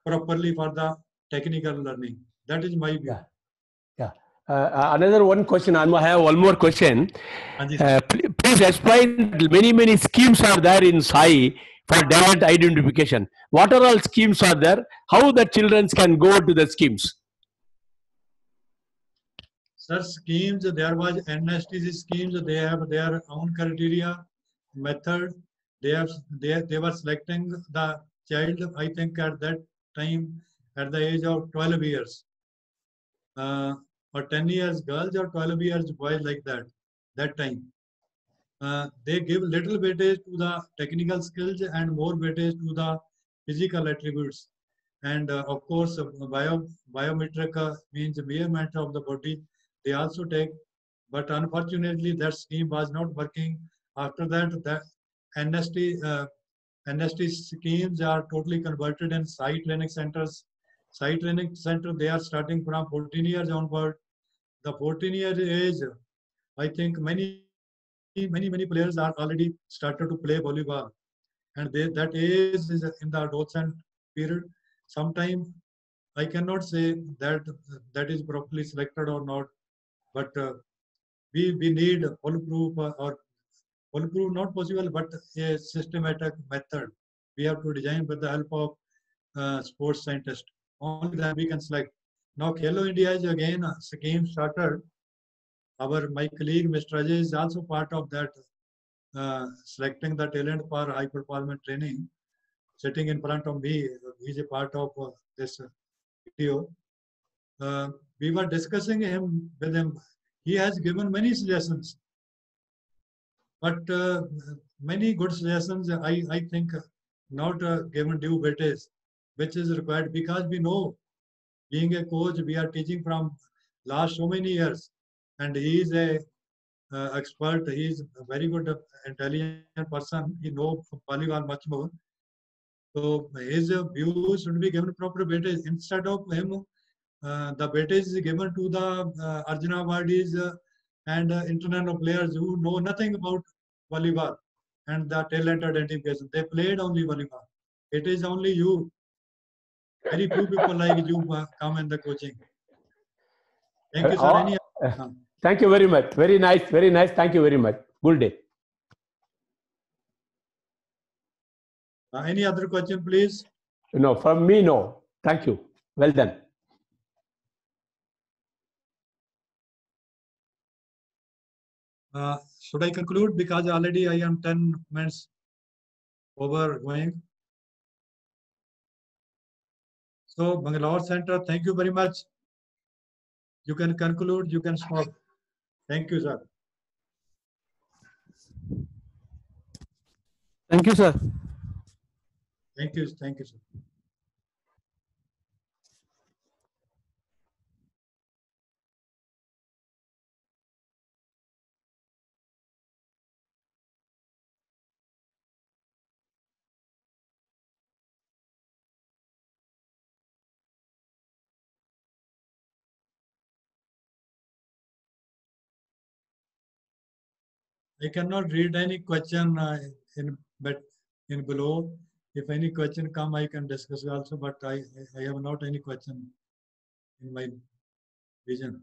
properly for the technical learning. That is my view. Yeah. Another one question. I have one more question. Please explain. Many schemes are there in Sai for talent identification. What are all schemes are there? How the children can go to the schemes? Such schemes, there was NSTC schemes. They have their own criteria, method. They were selecting the child. I think at that time, at the age of 12 years, or 10 years girls or 12 years boys, like that. That time, they give little weightage to the technical skills and more weightage to the physical attributes. And of course, biometric means measurement of the body. They also take, but unfortunately, that scheme was not working. After that, the NST schemes are totally converted in Sai training centers. Sai training center, they are starting from 14 years onward. The 14-year age, I think many players are already started to play volleyball, and that age is in the adolescent period. Sometime I cannot say that that is properly selected or not, but we need foolproof or foolproof not possible, but a systematic method. We have to design with the help of sports scientists. Only then we can select. Now, Khelo India is again a scheme started. My colleague Mr. Ajay is also part of that, selecting the talent for high performance training. Sitting in front of me, he's a part of this video. We were discussing with him. He has given many suggestions, but many good suggestions. I think not given due weightage, which is required, because we know, being a coach, we are teaching from last so many years, and he is a expert. He is a very good, intelligent person. He knows volleyball much more. So his views should be given proper weightage. Instead of him, the weightage is given to the Arjuna Awardees and international players who know nothing about volleyball and the talent identification. They played only volleyball. It is only you. Very few people like you come in the coaching. Thank you, sir. Thank you very much. Very nice. Very nice. Thank you very much. Good day. Any other question, please? No, from me, no. Thank you. Well done. Should I conclude? Because already I am 10 minutes over going. So, Bangalore Center, thank you very much. You can conclude, you can stop. Thank you, sir. Thank you, sir. Thank you, sir. I cannot read any question in below. If any question come, I can discuss also, but I have not any question in my vision.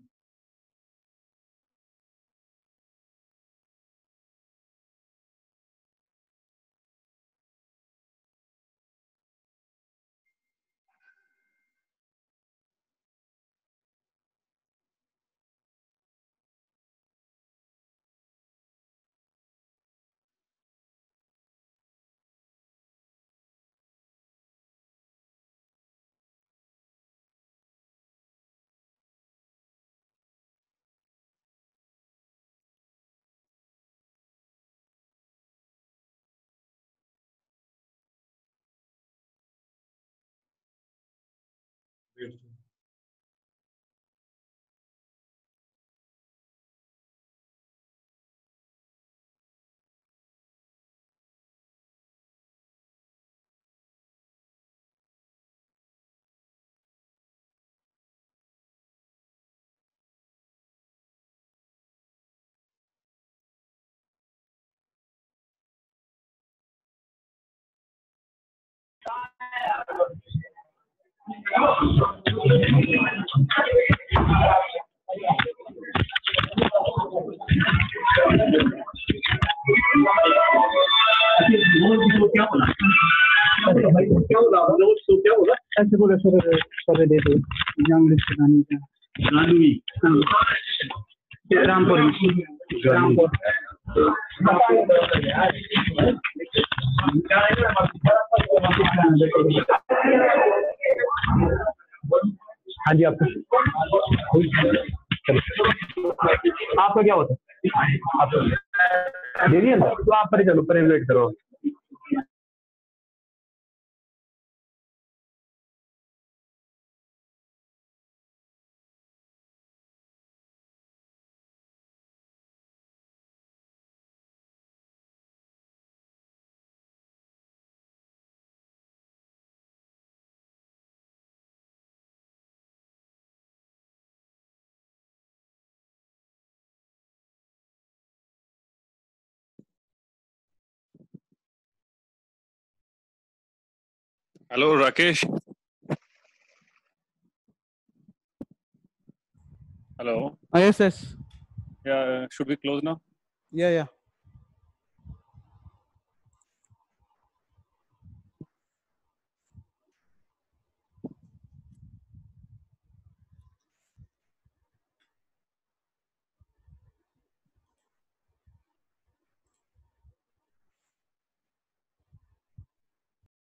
ऐसे बोले sir दे दो रामपुर रामपुर हाँ जी आपको आपका क्या होता है आप दे दिए ना तो आप परे चलो परे वेट करो Hello, Rakesh. Hello. Yes, yes. Yeah, should we close now? Yeah, yeah.